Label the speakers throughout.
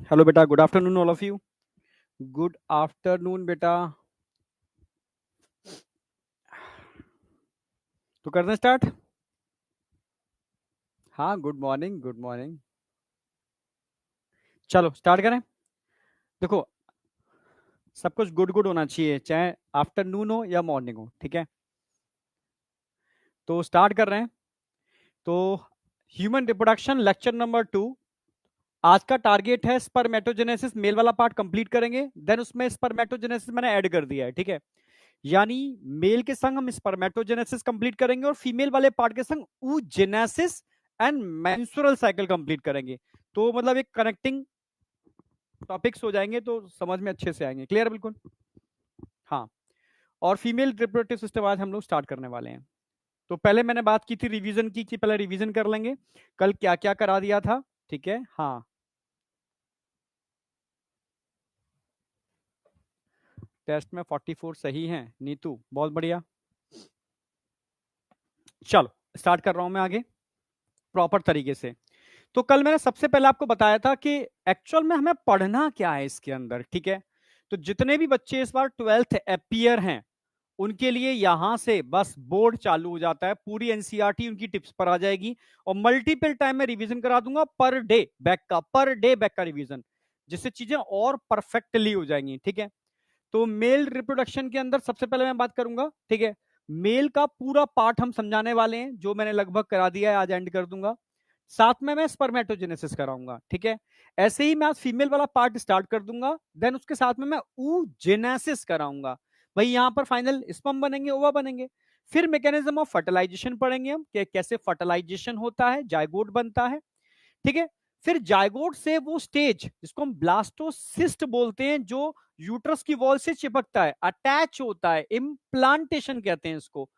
Speaker 1: Hello बेटा, good afternoon all of you. Good afternoon बेटा। तो करते हैं स्टार्ट। हाँ, गुड मॉर्निंग गुड मॉर्निंग। चलो स्टार्ट करें। देखो, सब कुछ गुड गुड होना चाहिए, चाहे आफ्टरनून हो या मॉर्निंग हो, ठीक है। तो स्टार्ट कर रहे हैं। तो ह्यूमन रिप्रोडक्शन लेक्चर नंबर 2। आज का टारगेट है स्पर्मेटोजेनेसिस, मेल वाला पार्ट कंप्लीट करेंगे। देन उसमें स्पर्मेटोजेनेसिस मैंने ऐड कर दिया है, ठीक है। यानी मेल के संग हम स्पर्मेटोजेनेसिस कंप्लीट करेंगे और फीमेल वाले पार्ट के संग oogenesis and menstrual cycle complete करेंगे। तो मतलब एक कनेक्टिंग टॉपिक्स हो जाएंगे, तो समझ में अच्छे से आएंगे। क्लियर बिल्कुल। हाँ, और फीमेल रिप्रोडक्टिव सिस्टम आज हम लोग स्टार्ट करने वाले हैं। तो पहले मैंने बात की थी रिवीजन की, कि पहले रिवीजन कर लेंगे कल क्या क्या करा दिया था, ठीक है। हाँ, टेस्ट में 44 सही हैं नीतू, बहुत बढ़िया। चलो स्टार्ट कर रहा हूं मैं आगे प्रॉपर तरीके से। तो कल मैंने सबसे पहले आपको बताया था कि एक्चुअल में हमें पढ़ना क्या है इसके अंदर, ठीक है। तो जितने भी बच्चे इस बार 12th अपियर हैं, उनके लिए यहां से बस बोर्ड चालू हो जाता है। पूरी एनसीईआरटी उनकी टिप्स पर आ जाएगी और मल्टीपल टाइम में रिवीजन करा दूंगा, पर डे बैक का रिवीजन, जिससे चीजें और परफेक्टली हो जाएंगी, ठीक है। तो मेल रिप्रोडक्शन के अंदर सबसे पहले मैं बात करूंगा, ठीक है। मेल का पूरा पार्ट हम समझाने वाले हैं, जो मैंने लगभग करा दिया है, आज एंड कर दूंगा। साथ में मैं स्पर्मेटोजेनेसिस कराऊंगा, ठीक है। ऐसे ही मैं आज फीमेल वाला पार्ट स्टार्ट कर दूंगा। देन उसके साथ में मैं oogenesis कराऊंगा। भाई यहां पर फाइनल स्पर्म बनेंगे, ओवा बनेंगे। फिर मैकेनिज्म ऑफ फर्टिलाइजेशन पढ़ेंगे हम, कि कैसे फर्टिलाइजेशन होता है, जायगोट बनता है, ठीक है। फिर जायगोट से वो स्टेज जिसको हम ब्लास्टोसिस्ट बोलते हैं, जो यूट्रस की वॉल से चिपकता है, अटैच होता है, इम्प्लांटेशन कहते हैं इसको।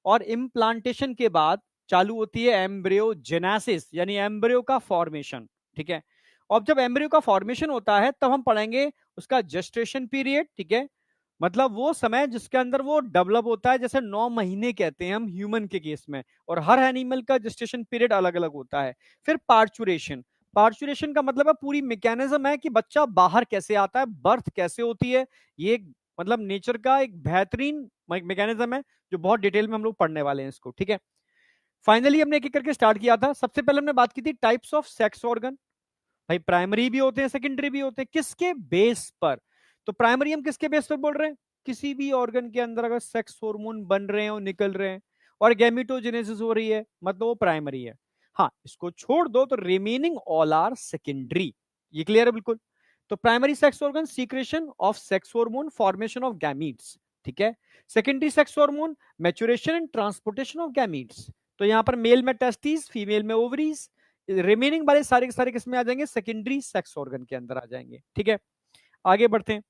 Speaker 1: और इम्प्लांटेशन के बाद चालू होती है एम्ब्रियोजेनेसिस, यानी एम्ब्रियो का फॉर्मेशन, ठीक है। और जब एम्ब्रियो का फॉर्मेशन होता है तब हम पढ़ेंगे उसका जेस्टेशन पीरियड, ठीक है। मतलब वो समय जिसके अंदर वो डेवलप होता है, जैसे 9 महीने कहते हैं हम ह्यूमन के केस में, और हर एनिमल का जेस्टेशन पीरियड अलग अलग होता है। फिर पार्चुरेशन। पार्चुरेशन का मतलब है पूरी मैकेनिज्म है कि बच्चा बाहर कैसे आता है, बर्थ कैसे होती है। ये मतलब नेचर का एक बेहतरीन मैकेनिज्म है, जो बहुत डिटेल में हम लोग पढ़ने वाले हैं इसको, ठीक है। फाइनली हमने एक एक करके स्टार्ट किया था। सबसे पहले हमने बात की थी टाइप्स ऑफ सेक्स ऑर्गन। भाई प्राइमरी भी होते हैं, सेकेंडरी भी होते हैं, किसके बेस पर? तो प्राइमरी हम किसके बेस पर बोल रहे हैं? किसी भी ऑर्गन के अंदर अगर सेक्स हार्मोन बन रहे हैं और निकल रहे हैं और गैमेटोजेनेसिस हो रही है, मतलब वो प्राइमरी है। हाँ, इसको छोड़ दो तो रिमेनिंग ऑल आर सेकेंडरी। ये क्लियर है बिल्कुल। तो primary sex organ secretion of sex hormone, formation of gametes, ठीक है। Secondary sex hormone maturation and transportation of gametes. तो यहां पर मेल में टेस्टिस, फीमेल में ओवरीज। रिमेनिंग वाले सारे के सारे किसमें आ जाएंगे? सेकेंडरी सेक्स ऑर्गन के अंदर आ जाएंगे, ठीक है। आगे बढ़ते हैं।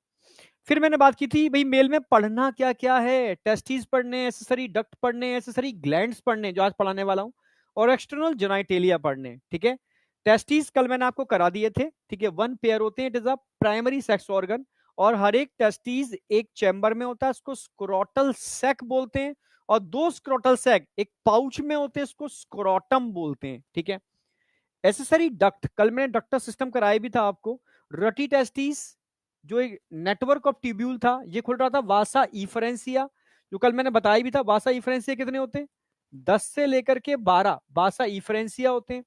Speaker 1: फिर मैंने बात की थी भाई मेल में पढ़ना क्या क्या है। टेस्टिस पढ़ने, एसेसरी डक्ट पढ़ने, एसेसरी ग्लैंड्स पढ़ने, जो आज पढ़ाने वाला हूं, और एक्सटर्नल जेनाइटेलिया पढ़ने, ठीक है। टेस्टिस कल मैंने आपको करा दिए थे, ठीक है। वन पेयर होते हैं, it is a primary sex organ, और हर एक टेस्टिस एक चैम्बर में होता है, इसको स्क्रोटल सैक बोलते हैं। और दो स्क्रोटल सैक एक पाउच में होते हैं, इसको स्क्रोटम बोलते हैं, ठीक है। एसेसरी डक्ट कल मैंने डक्टर सिस्टम कराया भी था आपको। रटी टेस्टिस, जो एक नेटवर्क ऑफ ट्यूब्यूल था, ये खुल रहा था वासा इफरेंसिया, जो कल मैंने बताया भी था। वासा इफरेंसिया कितने होते हैं? 10 से लेकर के 12 वासा इफरेंसिया होते हैं,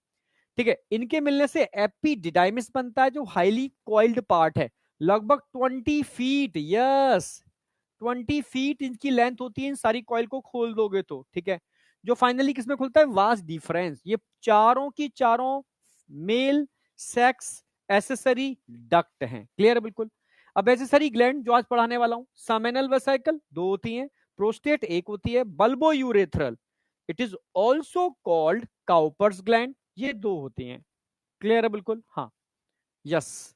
Speaker 1: ठीक है। इनके मिलने से एपिडिडाइमिस बनता है, जो हाईली कॉइल्ड पार्ट है, लगभग 20 फीट, यस 20 फीट इनकी लेंथ होती है। इन सारी कॉइल को खोल दोगे तो, ठीक है। जो फाइनली किसमें खुलता है? वास डिफरेंस। ये चारों की चारों मेल सेक्स एसेसरी डक्ट हैं। क्लियर है बिल्कुल। अब एसेसरी ग्लैंड जो आज पढ़ाने वाला हूं, सामेनल वेसिकल 2 होती हैं, प्रोस्टेट 1 होती है, bulbo urethral, it is also called Cowper's gland, ये 2 होती हैं। क्लियर है बिल्कुल। हाँ, यस।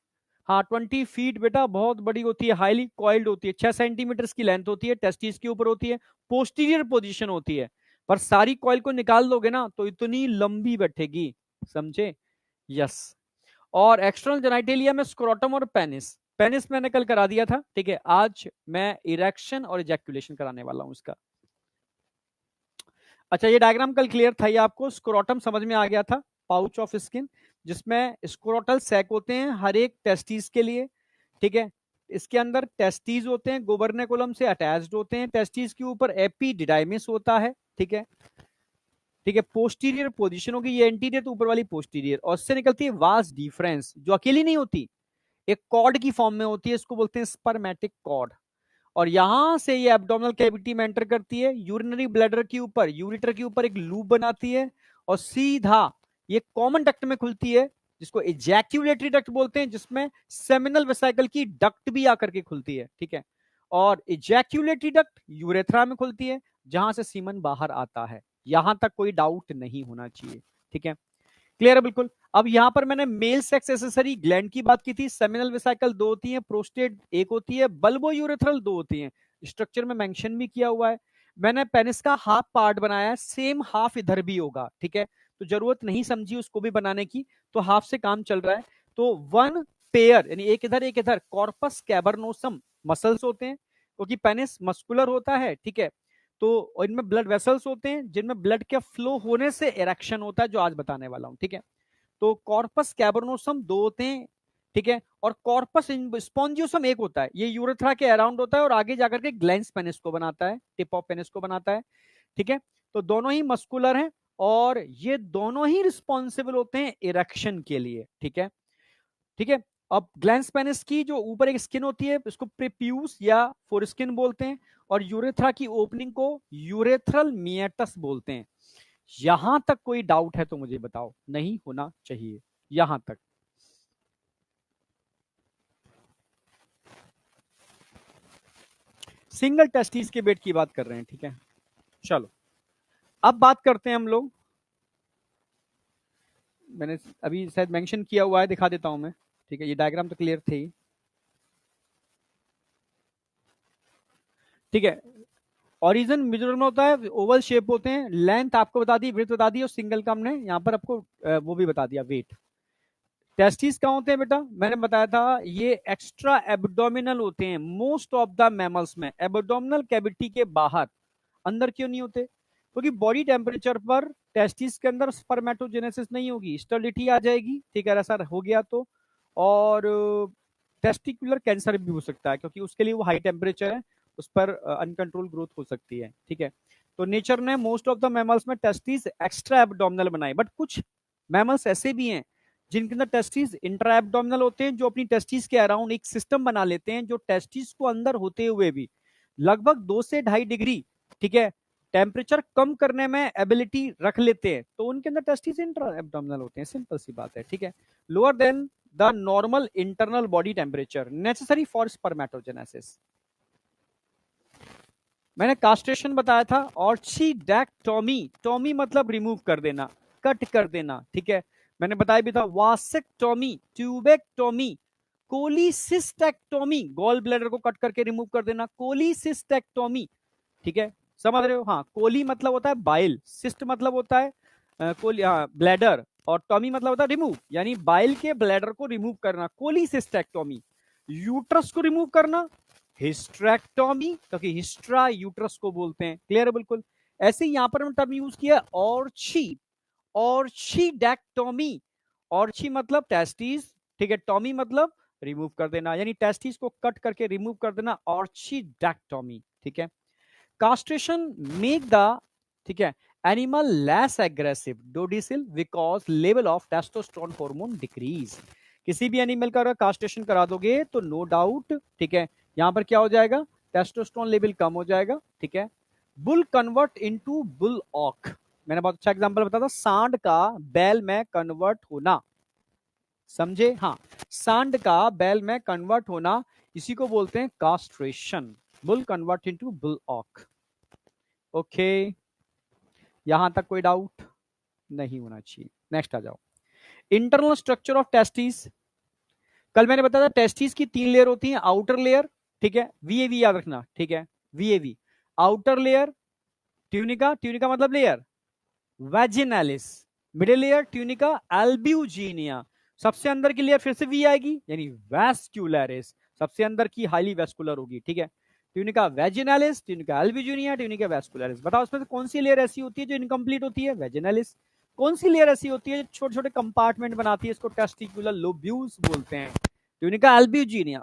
Speaker 1: हाँ, 20 फीट बेटा बहुत बड़ी होती है, हाईली कॉइल्ड होती है, 6 सेंटीमीटर की लेंथ होती है, टेस्टिस के ऊपर होती है, पोस्टीरियर पोजीशन होती है। पर सारी कॉइल को निकाल दोगे ना तो इतनी लंबी बैठेगी, समझे? यस। और एक्सटर्नल जेनाइटेलिया में स्क्रोटम और पेनिस। पेनिस मैंने कल करा दिया था, ठीक है। आज मैं इरेक्शन और इजैक्यूलेशन कराने वाला हूं इसका। अच्छा, ये डायग्राम कल क्लियर था, ये आपको स्क्रोटम समझ में आ गया था, पाउच ऑफ स्किन जिसमें स्क्रोटल सैक होते हैं हर एक टेस्टिस के लिए, ठीक है। इसके अंदर टेस्टिस होते हैं, गोबर्नेकुलम से अटैच्ड होते हैं, टेस्टिस के ऊपर एपिडिडाइमिस होता है, ठीक है। ठीक है, पोस्टीरियर पोजीशन होगी, ये एंटीरियर तो ऊपर वाली पोस्टीरियर, और उससे निकलती है वास डिफरेंस जो अकेली नहीं होती, एक कॉर्ड की फॉर्म में होती है, इसको बोलते हैं स्पर्मेटिक कॉर्ड। और यहां से ये एब्डोमिनल कैविटी में एंटर करती है, यूरिनरी ब्लैडर के ऊपर, यूरिटर के ऊपर एक लूप बनाती है, और सीधा ये कॉमन डक्ट में खुलती है, जिसको इजैक्यूलेटरी डक्ट बोलते हैं, जिसमें सेमिनल वेसिकल की डक्ट भी आकर के खुलती है, ठीक है। और इजैक्यूलेटरी डक्ट यूरेथ्रा में खुलती है, जहां से सीमन बाहर आता है। यहां तक कोई डाउट नहीं होना चाहिए, ठीक है, क्लियर है बिल्कुल। अब यहां पर मैंने मेल सेक्स एसेसरी ग्लैंड की बात की थी, सेमिनल वेसिकल 2 होती है, प्रोस्टेट 1 होती है, बल्बो यूरेथ्रल 2 होती है, स्ट्रक्चर में मेंशन भी किया हुआ है। मैंने पेनिस का हाफ पार्ट बनाया है, सेम हाफ इधर भी होगा, ठीक है, तो जरूरत नहीं समझी उसको भी बनाने की, तो हाफ से काम चल रहा है। तो 1 पेयर यानी एक इधर एक इधर, कॉर्पस कैबरनोसम मसल्स होते हैं, क्योंकि पेनिस मस्कुलर होता है, ठीक है। तो इनमें ब्लड वेसल्स होते हैं, जिनमें ब्लड के फ्लो होने से इरेक्शन होता है, जो आज बताने वाला हूं, ठीक है। तो कॉर्पस कैबरनोसम 2 होते हैं, ठीक है, और कॉर्पस स्पॉन्जियोसम 1 होता है, ये यूरेथ्रा के अराउंड होता है और आगे जाकर के ग्लैंस पेनिस को बनाता है, टिप ऑफ पेनिस को बनाता है, ठीक है। तो दोनों ही मस्कुलर हैं, और ये दोनों ही रिस्पॉन्सिबल होते हैं इरेक्शन के लिए, ठीक है, ठीक है। अब ग्लैंस पेनिस की जो ऊपर एक स्किन होती है, इसको प्रीप्यूस या फोरस्किन बोलते हैं, और यूरेथ्रा की ओपनिंग को यूरेथ्रल मिएटस बोलते हैं। यहां तक कोई डाउट है तो मुझे बताओ, नहीं होना चाहिए यहां तक। सिंगल टेस्टिस के वेट की बात कर रहे हैं, ठीक है। चलो, अब बात करते हैं हम लोग, मैंने अभी शायद मेंशन किया हुआ है, दिखा देता हूं मैं, ठीक है, ये डायग्राम तो क्लियर थे, ठीक है। ओरिजिन मिजोरम में होता है, ओवल शेप होते हैं, लेंथ आपको बता दी, विड्थ बता दी, और सिंगल का हमने यहाँ पर आपको वो भी बता दिया, वेट। टेस्टिस कहाँ होते हैं बेटा, मैंने बताया था ये एक्स्ट्रा एब्डोमिनल होते हैं, मोस्ट ऑफ द मैमल्स में एब्डोमिनल कैविटी के बाहर, अंदर क्यों नहीं होते, क्योंकि बॉडी टेम्परेचर पर टेस्टिस के अंदर स्पर्मेटोजेनेसिस नहीं होगी, स्टर्लिटी आ जाएगी, ठीक है, ऐसा हो गया तो। और टेस्टिकुलर कैंसर भी हो सकता है, क्योंकि उसके लिए वो हाई टेम्परेचर है, उस पर अनकंट्रोल ग्रोथ हो सकती है, ठीक है। तो नेचर ने मोस्ट ऑफ द मैमल्स में टेस्टिस एक्स्ट्रा एब्डोमिनल बनाए, बट कुछ मैमल्स ऐसे भी हैं जिनके अंदर टेस्टिस इंट्रा एब्डोमिनल होते हैं, जो अपनी टेस्टिस के अराउंड एक सिस्टम बना लेते हैं, जो टेस्टिस को अंदर होते हुए भी लगभग 2 से 2.5 डिग्री, ठीक है, टेम्परेचर कम करने में एबिलिटी रख लेते हैं, तो उनके अंदर टेस्टिस इंट्रा एब्डोमिनल होते हैं, सिंपल सी बात है, ठीक है। Lower than the normal internal body temperature necessary for spermatogenesis. मैंने कास्ट्रेशन बताया था, ऑर्चिडेक्टोमी, टोमी मतलब रिमूव कर देना, कट कर देना, ठीक है। मैंने बताया भी था वासेक्टोमी, ट्यूबेक्टोमी, कोलिसिस्टेक्टोमी, गॉल ब्लैडर को कट करके रिमूव कर देना, कोलिसिस्टेक्टोमी, ठीक है, समझ रहे हो। हाँ, कोली मतलब होता है बाइल, सिस्ट मतलब होता है कोली, हाँ, ब्लैडर, और टॉमी मतलब होता है रिमूव, यानी बाइल के ब्लैडर को रिमूव करना, कोलिसिस्टेक्टोमी। यूट्रस को रिमूव करना, हिस्ट्रेक्टोमी, क्योंकि हिस्ट्रा यूट्रस को बोलते हैं, क्लियर है बिल्कुल। ऐसे ही यहां पर हम टर्म यूज किया ऑर्ची, ऑर्चिडेक्टोमी, ऑर्ची मतलब टेस्टिस, ठीक है, टॉमी मतलब रिमूव कर देना, यानी टेस्टिस को कट करके रिमूव कर देना, ऑर्चिडेक्टोमी, ठीक है। कास्ट्रेशन मेक द, ठीक है, एनिमल लेस एग्रेसिव डोडिसिल because level of testosterone hormone decrease. किसी भी एनिमल का अगर कास्ट्रेशन करा दोगे तो नो डाउट, ठीक है, यहां पर क्या हो जाएगा, टेस्टोस्टेरोन लेवल कम हो जाएगा, ठीक है। बुल कन्वर्ट इनटू बुल ऑक, मैंने बहुत अच्छा एग्जांपल बताया था, सांड का बैल में कन्वर्ट होना, समझे, हाँ, सांड का बैल में कन्वर्ट होना, इसी को बोलते हैं castration, bull convert into bull ऑक। ओके, यहां तक कोई डाउट नहीं होना चाहिए, नेक्स्ट आ जाओ। इंटरनल स्ट्रक्चर ऑफ टेस्टिस, कल मैंने बताया था टेस्टिस की 3 लेयर होती हैं, आउटर लेयर, ठीक है, वीएवी याद रखना, ठीक है, VAV, outer layer tunica, tunica मतलब layer, vaginalis, middle layer tunica albuginea, सबसे अंदर की लेयर फिर से वी आएगी, यानी वैस्कुलरिस, सबसे अंदर की हाईली वैस्कुलर होगी, ठीक है। Tunica vaginalis, tunica albuginea, tunica vascularis. बताओ इसमें से कौन सी लेयर ऐसी होती है जो इनकम्प्लीट होती है? वेजिनालिस। कौन सी लेयर ऐसी होती है जो छोटे छोटे कंपार्टमेंट बनाती है? इसको टेस्टिकुलर लोब्यूल्स बोलते हैं, ट्यूनिका अल्बिजिनिया।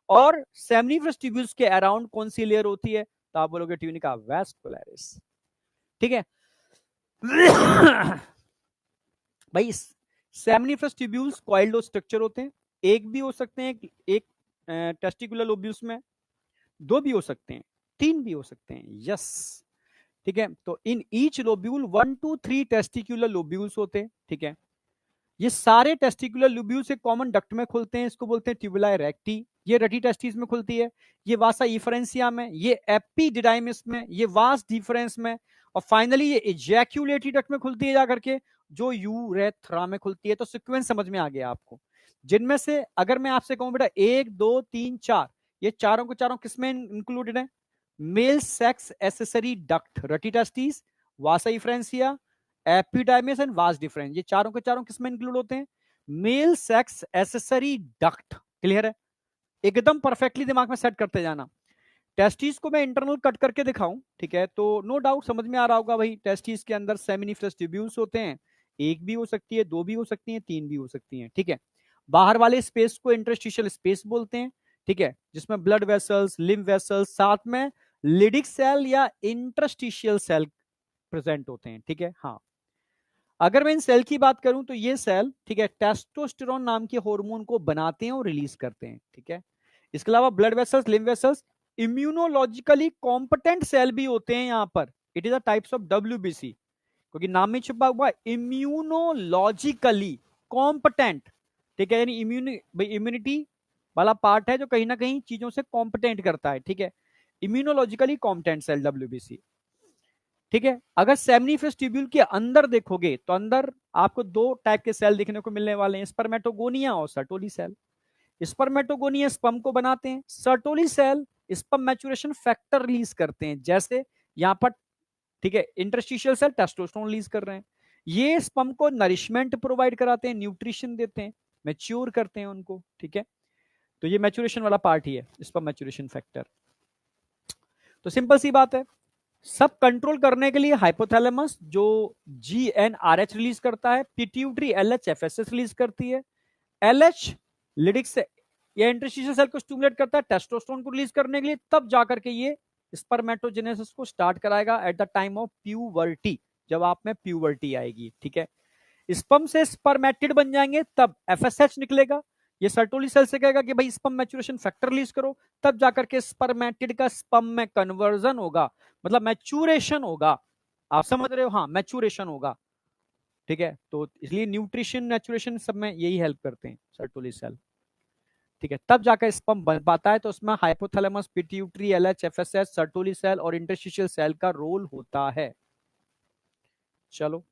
Speaker 1: और सेमिनिफरस ट्यूब्यूल्स के अराउंड कौन सी लेयर होती है? तो आप बोलोगे ट्यूनिका वैस्कुलरिस। ठीक है। भाई सेमिनिफरस ट्यूब्यूल्स कॉइल्ड स्ट्रक्चर होते हैं, एक भी हो सकते हैं, एक टेस्टिकुलर लोब्यूल्स में, दो भी हो सकते हैं, तीन भी हो सकते हैं। यस, ठीक है। तो in each lobule 1 to 3 testicular lobules होते हैं। ठीक है, ये सारे टेस्टिकुलर लोब्यूल्स एक कॉमन डक्ट में खुलते हैं, इसको बोलते हैं ट्यूबुला रेक्टी। ये रेटी टेस्टिस में खुलती है, ये वासा इफरेंसिया में, ये एपिडिडाइमिस में, ये वास डिफरेंस में, और फाइनली ये इजैक्यूलेटरी डक्ट में खुलती है जाकर के, जो यूरेथ्रा में खुलती है। तो सीक्वेंस समझ में आ गया आपको, जिनमें से अगर मैं आपसे कहूं बेटा 1 2 3 4, ये चारों के चारों किसमें इंक्लूडेड है? Male sex accessory duct, rete testis, vasa efferentia, epididymis and vas deferens, ये चारों के चारों किसमें इंक्लूड होते हैं? Male sex accessory duct. Clear है? एकदम परफेक्टली दिमाग में सेट करते जाना। टेस्टिस को मैं इंटरनल कट करके दिखाऊं, ठीक है, तो नो डाउट समझ में आ रहा होगा भाई, टेस्टिस के अंदर सेमिनिफरस ट्यूब्यूल्स होते हैं, एक भी हो सकती है, दो भी हो सकती है, तीन भी हो सकती है। ठीक है, बाहर वाले स्पेस को इंटरस्टिशियल स्पेस बोलते हैं। ठीक है, जिसमें ब्लड वेसल्स, लिम्फ वेसल्स, साथ में लिडिक सेल या इंटरस्टिशियल सेल प्रेजेंट होते हैं। ठीक है, हाँ। अगर मैं इन सेल की बात करूं तो ये सेल, ठीक है, टेस्टोस्टेरोन नाम के हार्मोन को बनाते हैं और रिलीज करते हैं। ठीक है, इसके अलावा blood vessels, lymph vessels, immunologically competent cell भी होते हैं यहां पर। It is a types of WBC, क्योंकि नाम में छुपा हुआ इम्यूनोलॉजिकली कॉम्पिटेंट। ठीक है, यानी इम्यूनिटी वाला पार्ट है जो कहीं ना कहीं चीजों से कॉम्पिटेंट करता है। ठीक है, इम्यूनोलॉजिकली कॉम्पिटेंट सेल डब्ल्यूबीसी। ठीक है, अगर सेमिनिफरस ट्यूब्यूल के अंदर देखोगे तो अंदर आपको दो टाइप के सेल देखने को मिलने वाले हैं, स्पर्मेटोगोनिया और सर्टोली सेल। स्पर्मेटोगोनिया स्पर्म को बनाते हैं, Sertoli cell sperm maturation factor release करते हैं, जैसे यहां पर, ठीक है, इंटरस्टिशियल सेल टेस्टोस्टेरोन रिलीज कर रहे हैं। ये स्पर्म को नरिशमेंट प्रोवाइड कराते हैं, न्यूट्रिशन देते हैं, मैच्योर करते हैं उनको। ठीक है, तो ये मैच्योरेशन वाला पार्ट ही है स्पर्म मैच्योरेशन फैक्टर। तो सिंपल सी बात है, सब कंट्रोल करने के लिए हाइपोथैलेमस जो GnRH रिलीज करता है, पिट्यूटरी LHFSS रिलीज करती है, LH लिडिक से या इंटरस्टिशियल सेल को स्टिमुलेट करता है टेस्टोस्टेरोन को रिलीज करने के लिए, तब जाकर के ये स्पर्मेटोजेनेसिस को स्टार्ट कराएगा at the time of puberty, जब आप में प्यूबर्टी आएगी। ठीक है, स्पर्म से स्पर्मेटिड बन जाएंगे तब FSH निकलेगा, ये सर्टोली सेल से कहेगा कि भाई स्पर्म मैच्योरेशन फैक्टर रिलीज करो, तब जाकर के स्पर्मेटिड का स्पर्म में कन्वर्जन होगा, मतलब मैच्योरेशन होगा। आप समझ रहे हो? हाँ, मैच्योरेशन होगा। ठीक है, तो इसलिए न्यूट्रिशन मैच्योरेशन सब में यही हेल्प करते हैं सर्टोली सेल। ठीक है, तब जाकर स्पर्म बन पाता है, तो उसमें hypothalamus, pituitary, LH, FSH, Sertoli cell और इंटरस्टिशियल सेल का रोल होता है। चलो,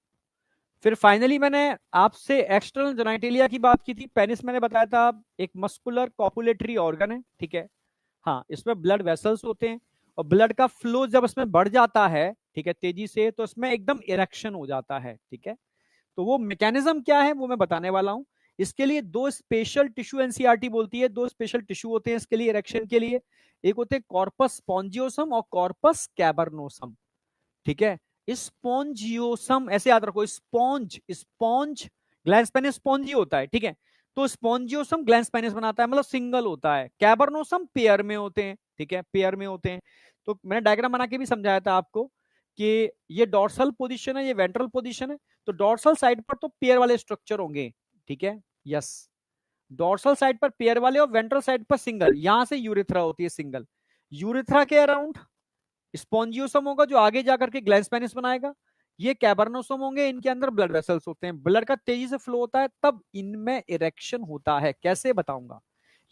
Speaker 1: फिर फाइनली मैंने आपसे एक्सटर्नल जेनिटलिया की बात की थी। पेनिस मैंने बताया था एक मस्कुलर कॉपुलेटरी ऑर्गन है। ठीक है, हाँ, इसमें ब्लड वेसल्स होते हैं और ब्लड का फ्लो जब इसमें बढ़ जाता है, ठीक है, तेजी से, तो इसमें एकदम इरेक्शन हो जाता है। ठीक है, तो वो मैकेनिज्म क्या है वो मैं बताने वाला हूं। इसके लिए दो स्पेशल टिश्यू, एनसीईआरटी बोलती है, दो स्पेशल टिश्यू होते हैं इसके लिए, इरेक्शन के लिए। एक होते हैं कॉर्पस स्पॉन्जियोसम और कॉर्पस कैबर्नोसम। ठीक है, स्पॉन्जियोसम ऐसे याद रखो, sponge, sponge gland Spanish spongy होता है। ठीक है, तो स्पॉन्जियोसम ग्लैंड स्पेनिस बनाता है, मतलब सिंगल होता है। कैबर्नोसम पेयर में होते हैं। ठीक है, पेयर में होते हैं। तो मैंने डायग्राम बना के भी समझाया था आपको कि ये डॉर्सल पोजीशन है, ये वेंट्रल पोजीशन है। तो डॉर्सल साइड पर तो पेयर वाले स्ट्रक्चर होंगे। ठीक है, यस, डॉर्सल साइड पर पेयर वाले और वेंट्रल साइड पर सिंगल। यहां से यूरिथ्रा होती है सिंगल। यूरिथ्रा के अराउंड स्पॉन्जियोसम होगा जो आगे जाकर के ग्लैंड स्पेनिस बनाएगा। ये कैबर्नोसोम होंगे, इनके अंदर ब्लड वेसल्स होते हैं, ब्लड का तेजी से फ्लो होता है, तब इनमें इरेक्शन होता है। कैसे बताऊंगा,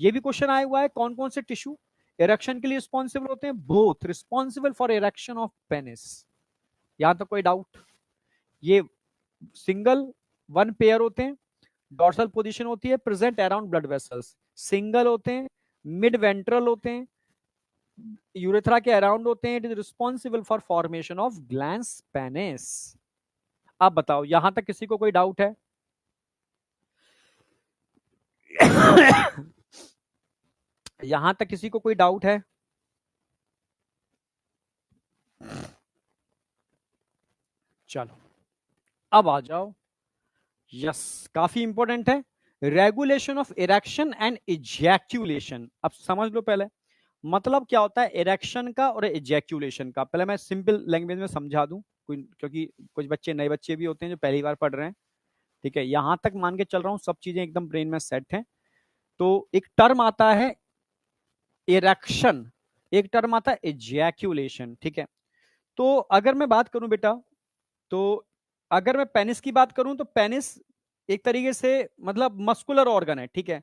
Speaker 1: ये भी क्वेश्चन आया हुआ है। कौन कौन से टिश्यू इरेक्शन के लिए रिस्पॉन्सिबल होते हैं? Both responsible for erection of penis. यहां तक कोई डाउट? ये सिंगल वन पेयर होते हैं, डॉर्सल पोजीशन होती है, present around blood vessels, single होते हैं, मिड वेंट्रल होते हैं, यूरेथ्रा के अराउंड होते हैं। It is responsible for formation of glands penis. अब बताओ, यहां तक किसी को कोई डाउट है? यहां तक किसी को कोई डाउट है? चलो अब आ जाओ। यस, काफी इंपॉर्टेंट है, regulation of erection and ejaculation. अब समझ लो पहले मतलब क्या होता है इरेक्शन का और इजैक्यूलेशन का। पहले मैं सिंपल लैंग्वेज में समझा दूं, क्योंकि कुछ बच्चे नए बच्चे भी होते हैं जो पहली बार पढ़ रहे हैं। ठीक है, यहां तक मान के चल रहा हूं सब चीजें एकदम ब्रेन में सेट है। तो एक टर्म आता है इरेक्शन, एक टर्म आता है इजैक्यूलेशन। ठीक है, तो अगर मैं बात करूं बेटा, तो अगर मैं पेनिस की बात करूं तो पेनिस एक तरीके से मतलब मस्कुलर ऑर्गन है। ठीक है,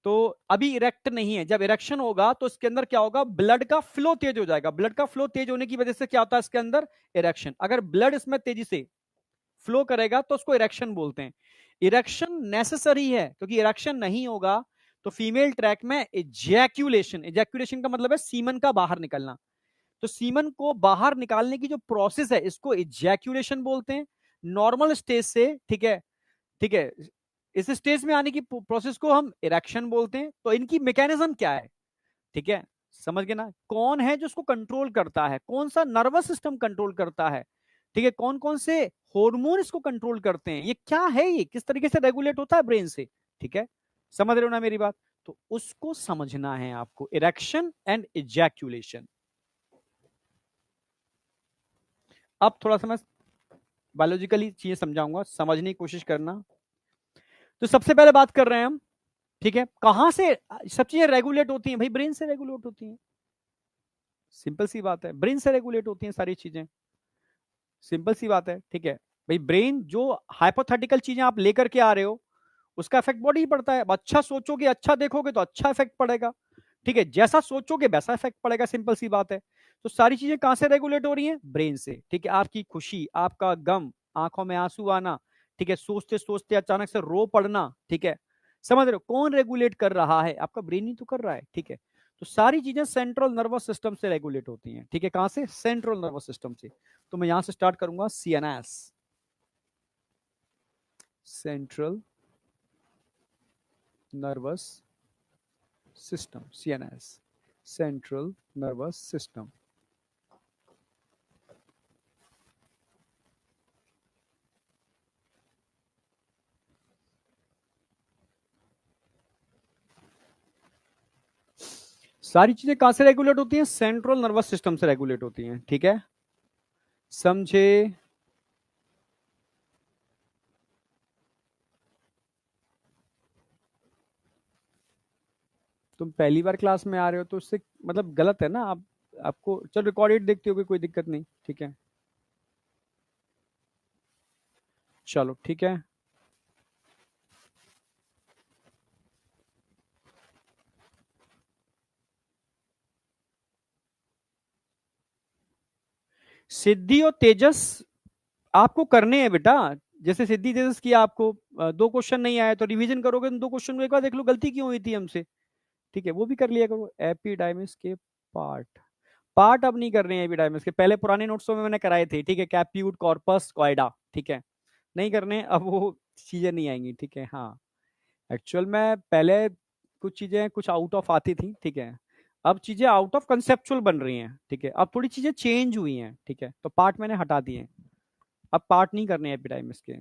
Speaker 1: तो अभी इरेक्ट नहीं है। जब इरेक्शन होगा तो इसके अंदर क्या होगा, ब्लड का फ्लो तेज हो जाएगा। ब्लड का फ्लो तेज होने की वजह से क्या होता है इसके अंदर इरेक्शन। अगर ब्लड इसमें तेजी से फ्लो करेगा तो उसको इरेक्शन बोलते हैं। इरेक्शन नेसेसरी है, क्योंकि इरेक्शन नहीं होगा तो फीमेल ट्रैक में इजैक्यूलेशन, इजैक्यूलेशन का मतलब है सीमन का बाहर निकलना। तो सीमन को बाहर निकालने की जो प्रोसेस है इसको इजैक्यूलेशन बोलते हैं, नॉर्मल स्टेज से। ठीक है, ठीक है, इस स्टेज में आने की प्रोसेस को हम इरेक्शन बोलते हैं। तो इनकी मैकेनिज्म क्या है, ठीक है, समझ गए ना, कौन है जो उसको कंट्रोल करता है, कौन सा नर्वस सिस्टम कंट्रोल करता है, ठीक है, कौन कौन से हार्मोन इसको कंट्रोल करते हैं, ये क्या है, ये किस तरीके से रेगुलेट होता है ब्रेन से। ठीक है, समझ रहे हो ना मेरी बात, तो उसको समझना है आपको, इरेक्शन एंड इजैक्यूलेशन। अब थोड़ा सा मैं बायोलॉजिकली चीजें समझाऊंगा, समझने की कोशिश करना। तो सबसे पहले बात कर रहे हैं हम, ठीक है, कहां से सब चीजें रेगुलेट होती हैं, भाई ब्रेन से रेगुलेट होती हैं। सिंपल सी बात है, ब्रेन से रेगुलेट होती हैं सारी चीजें, सिंपल सी बात है। ठीक है, भाई ब्रेन जो हाइपोथेटिकल चीजें आप लेकर के आ रहे हो उसका इफेक्ट बॉडी ही पड़ता है। अब अच्छा सोचोगे अच्छा देखोगे तो अच्छा इफेक्ट पड़ेगा। ठीक है, जैसा सोचोगे वैसा इफेक्ट पड़ेगा, सिंपल सी बात है। तो सारी चीजें कहां से रेगुलेट हो रही हैं, ब्रेन से। ठीक है, आपकी खुशी, आपका गम, आंखों में आंसू आना, ठीक है, सोचते सोचते अचानक से रो पड़ना, ठीक है, समझ रहे हो, कौन रेगुलेट कर रहा है, आपका ब्रेन ही तो कर रहा है। ठीक है, तो सारी चीजें सेंट्रल नर्वस सिस्टम से रेगुलेट होती हैं। ठीक है, कहां से, सेंट्रल नर्वस सिस्टम से। तो मैं यहां से स्टार्ट करूंगा, CNS, central nervous system, CNS, central nervous system. सारी चीजें कहां से रेगुलेट होती हैं, सेंट्रल नर्वस सिस्टम से रेगुलेट होती हैं। ठीक है, समझे। तुम पहली बार क्लास में आ रहे हो तो उससे मतलब गलत है ना, आप आपको चलो रिकॉर्डेड देखते हो कोई दिक्कत नहीं। ठीक है, चलो ठीक है। सिद्धि और तेजस आपको करने हैं बेटा। जैसे सिद्धि तेजस किया आपको, दो क्वेश्चन नहीं आए तो रिवीजन करोगे तो दो क्वेश्चन को एक बार देख लो गलती क्यों हुई थी हमसे। ठीक है, वो भी कर लिया करो। एपिडाइमिस के पार्ट, पार्ट अब नहीं कर रहे हैं एपिडाइमिस के, पहले पुराने नोट्सों में मैंने कराए थे। ठीक है, कैप्यूट, कॉर्पस, कॉइडा, ठीक है, नहीं करने अब वो चीजें नहीं आएंगी। ठीक है, हाँ, एक्चुअल में पहले कुछ चीजें कुछ आउट ऑफ आती थी। ठीक है, अब चीजें आउट ऑफ कंसेप्चुअल बन रही हैं। ठीक है, अब थोड़ी चीजें चेंज हुई हैं। ठीक है, तो पार्ट मैंने हटा दिए, अब पार्ट नहीं करने हैं एपिडाइमिस के।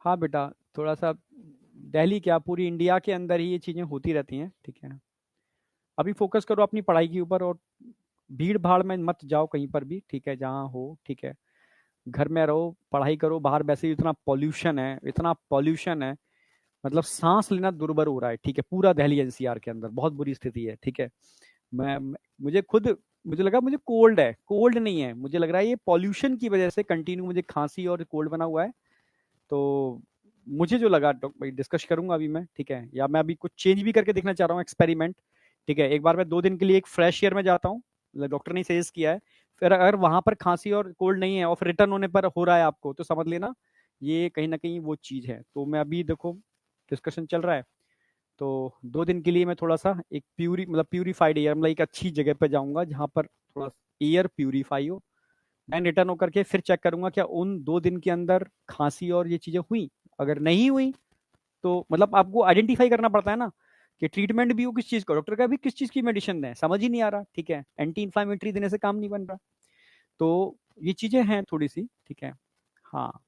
Speaker 1: हाँ बेटा, थोड़ा सा दिल्ली क्या पूरी इंडिया के अंदर ही ये चीजें होती रहती हैं। ठीक है, अभी फोकस करो अपनी पढ़ाई के ऊपर, और भीड़ भाड़ में मत जाओ कहीं पर भी। ठीक है, जहाँ हो, ठीक है, घर में रहो, पढ़ाई करो। बाहर वैसे ही इतना पॉल्यूशन है, इतना पॉल्यूशन है, मतलब सांस लेना दुर्भर हो रहा है। ठीक है, पूरा दिल्ली एनसीआर के अंदर बहुत बुरी स्थिति है। ठीक है, मुझे खुद मुझे लगा मुझे कोल्ड है, कोल्ड नहीं है, मुझे लग रहा है ये पॉल्यूशन की वजह से कंटिन्यू मुझे खांसी और कोल्ड बना हुआ है। तो मुझे जो लगा भाई डिस्कस करूंगा अभी मैं। ठीक है, या मैं अभी कुछ चेंज भी करके देखना चाह रहा हूँ, एक्सपेरिमेंट। ठीक है, एक बार मैं 2 दिन के लिए एक फ्रेश एयर में जाता हूँ, डॉक्टर ने सजेस्ट किया है। फिर अगर वहां पर खांसी और कोल्ड नहीं है और फिर रिटर्न होने पर हो रहा है आपको, तो समझ लेना ये कहीं ना कहीं वो चीज है। तो मैं अभी देखो डिस्कशन चल रहा है, तो 2 दिन के लिए मैं थोड़ा सा एक प्यूरीफाइड एयर, मतलब एक अच्छी जगह पे जाऊंगा जहां पर थोड़ा एयर प्यूरीफाई हो। मैं रिटर्न होकर के फिर चेक करूंगा क्या उन 2 दिन के अंदर खांसी और ये चीजें हुई। अगर नहीं हुई तो मतलब आपको आइडेंटिफाई करना पड़ता है ना कि ट्रीटमेंट भी हो किस चीज का, डॉक्टर का भी किस चीज की मेडिसिन दें, समझ ही नहीं आ रहा, ठीक है, एंटी इन्फ्लामेटरी देने से काम नहीं बन रहा। तो ये चीजें हैं थोड़ी सी, ठीक है। हाँ,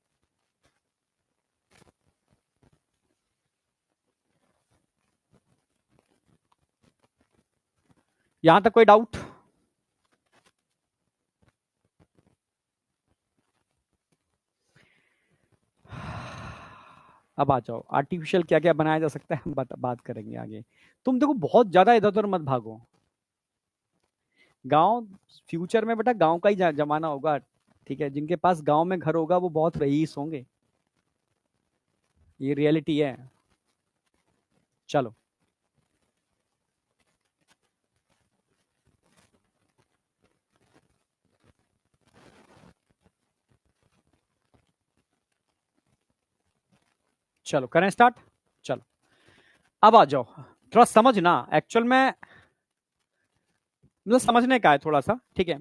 Speaker 1: यहां तक कोई डाउट? अब आ जाओ, आर्टिफिशियल क्या क्या बनाया जा सकता है हम बात करेंगे आगे। तुम देखो बहुत ज्यादा इधर उधर मत भागो। गांव, फ्यूचर में बेटा गांव का ही जमाना होगा, ठीक है, जिनके पास गांव में घर होगा वो बहुत रईस होंगे, ये रियलिटी है। चलो, चलो करें स्टार्ट। चलो, अब आ जाओ, थोड़ा समझना एक्चुअल में, मतलब समझने का है थोड़ा सा, ठीक है।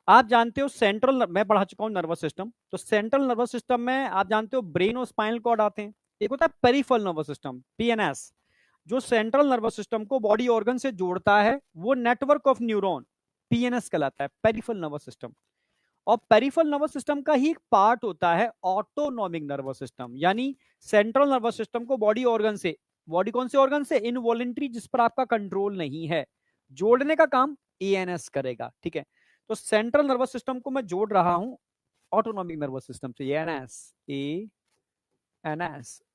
Speaker 1: आप जानते हो सेंट्रल, मैं पढ़ा चुका हूं नर्वस सिस्टम, तो सेंट्रल नर्वस सिस्टम में आप जानते हो ब्रेन और स्पाइनल कॉर्ड आते हैं, एक होता है पेरिफेरल नर्वस सिस्टम, पीएनएस, जो सेंट्रल नर्वस सिस्टम को बॉडी ऑर्गन से जोड़ता है, वो नेटवर्क ऑफ न्यूरॉन पीएनएस कहलाता है, पेरिफेरल नर्वस सिस्टम। और पेरिफेरल नर्वस सिस्टम का ही एक पार्ट होता है ऑटोनॉमिक नर्वस सिस्टम, यानी सेंट्रल नर्वस सिस्टम को बॉडी ऑर्गन से, बॉडी कौन से ऑर्गन से, इनवॉलेंट्री जिस पर आपका कंट्रोल नहीं है, जोड़ने का काम एएनएस करेगा, ठीक है। तो सेंट्रल नर्वस सिस्टम को मैं जोड़ रहा हूं ऑटोनॉमिक नर्वस सिस्टम से, एएनएस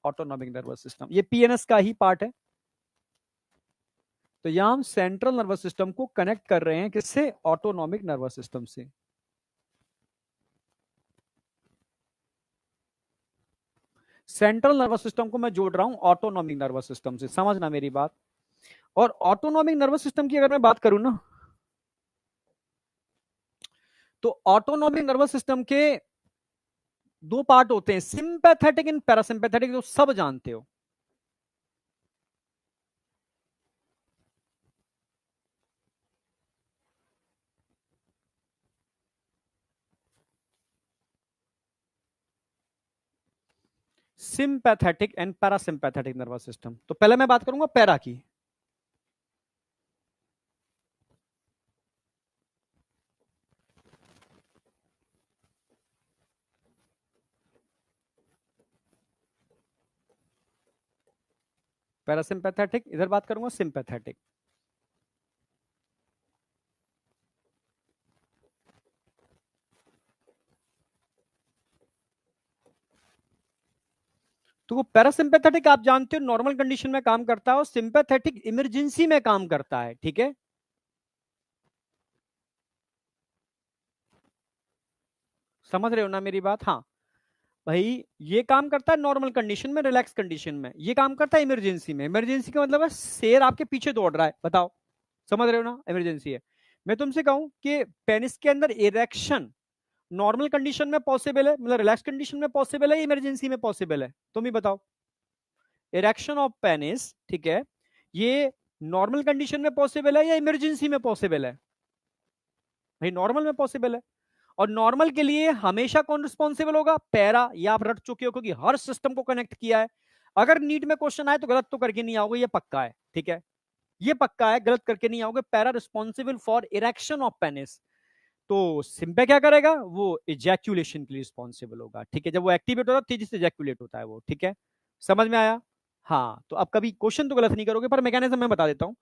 Speaker 1: ऑटोनॉमिक नर्वस सिस्टम, ये पीएनएस का ही पार्ट है। तो यहां हम सेंट्रल नर्वस सिस्टम को कनेक्ट कर रहे हैं किससे, ऑटोनॉमिक नर्वस सिस्टम से। सेंट्रल नर्वस सिस्टम को मैं जोड़ रहा हूं ऑटोनॉमिक नर्वस सिस्टम से, समझना मेरी बात। और ऑटोनॉमिक नर्वस सिस्टम की अगर मैं बात करूं ना, तो ऑटोनॉमिक नर्वस सिस्टम के दो पार्ट होते हैं, सिंपैथेटिक एंड पैरासिम्पैथेटिक, जो सब जानते हो। Sympathetic and parasympathetic nervous system, तो पहले मैं बात करूंगा पैरा की। पैरासिम्पैथेटिक, इधर बात करूंगा सिंपैथेटिक। तो वो पैरासिम्पैथेटिक आप जानते हो नॉर्मल कंडीशन में काम करता है, और सिंपैथेटिक इमरजेंसी में काम करता है, ठीक है। समझ रहे हो ना मेरी बात? हाँ भाई, ये काम करता है नॉर्मल कंडीशन में, रिलैक्स कंडीशन में, ये काम करता है इमरजेंसी में। इमरजेंसी का मतलब है शेर आपके पीछे दौड़ रहा है, बताओ, समझ रहे हो ना, इमरजेंसी है। मैं तुमसे कहूं कि पेनिस के अंदर इरेक्शन नॉर्मल कंडीशन में पॉसिबल है, मतलब रिलैक्स कंडीशन में पॉसिबल है, इमरजेंसी में पॉसिबल है, तुम ही बताओ। इरेक्शन ऑफ पेनिस, ठीक है, ये नॉर्मल कंडीशन में पॉसिबल है या इमरजेंसी में पॉसिबल है? भाई नॉर्मल में पॉसिबल है। और नॉर्मल के लिए हमेशा कौन रिस्पॉन्सिबल होगा, पैरा, या आप रट चुके हो क्योंकि हर सिस्टम को कनेक्ट किया है। अगर नीट में क्वेश्चन आए तो गलत तो करके नहीं आओगे, ये पक्का है, ठीक है, ये पक्का है, गलत करके नहीं आओगे। Para responsible for erection of penis. तो सिंपे क्या करेगा, वो इजैक्यूलेशन के लिए रिस्पॉन्सिबल होगा, ठीक है, जब वो एक्टिवेट होता है तेजी से इजैक्यूलेट होता है वो, ठीक है, समझ में आया? हाँ, तो अब कभी क्वेश्चन तो गलत नहीं करोगे, पर मैकेनिज्म मैं बता देता हूँ,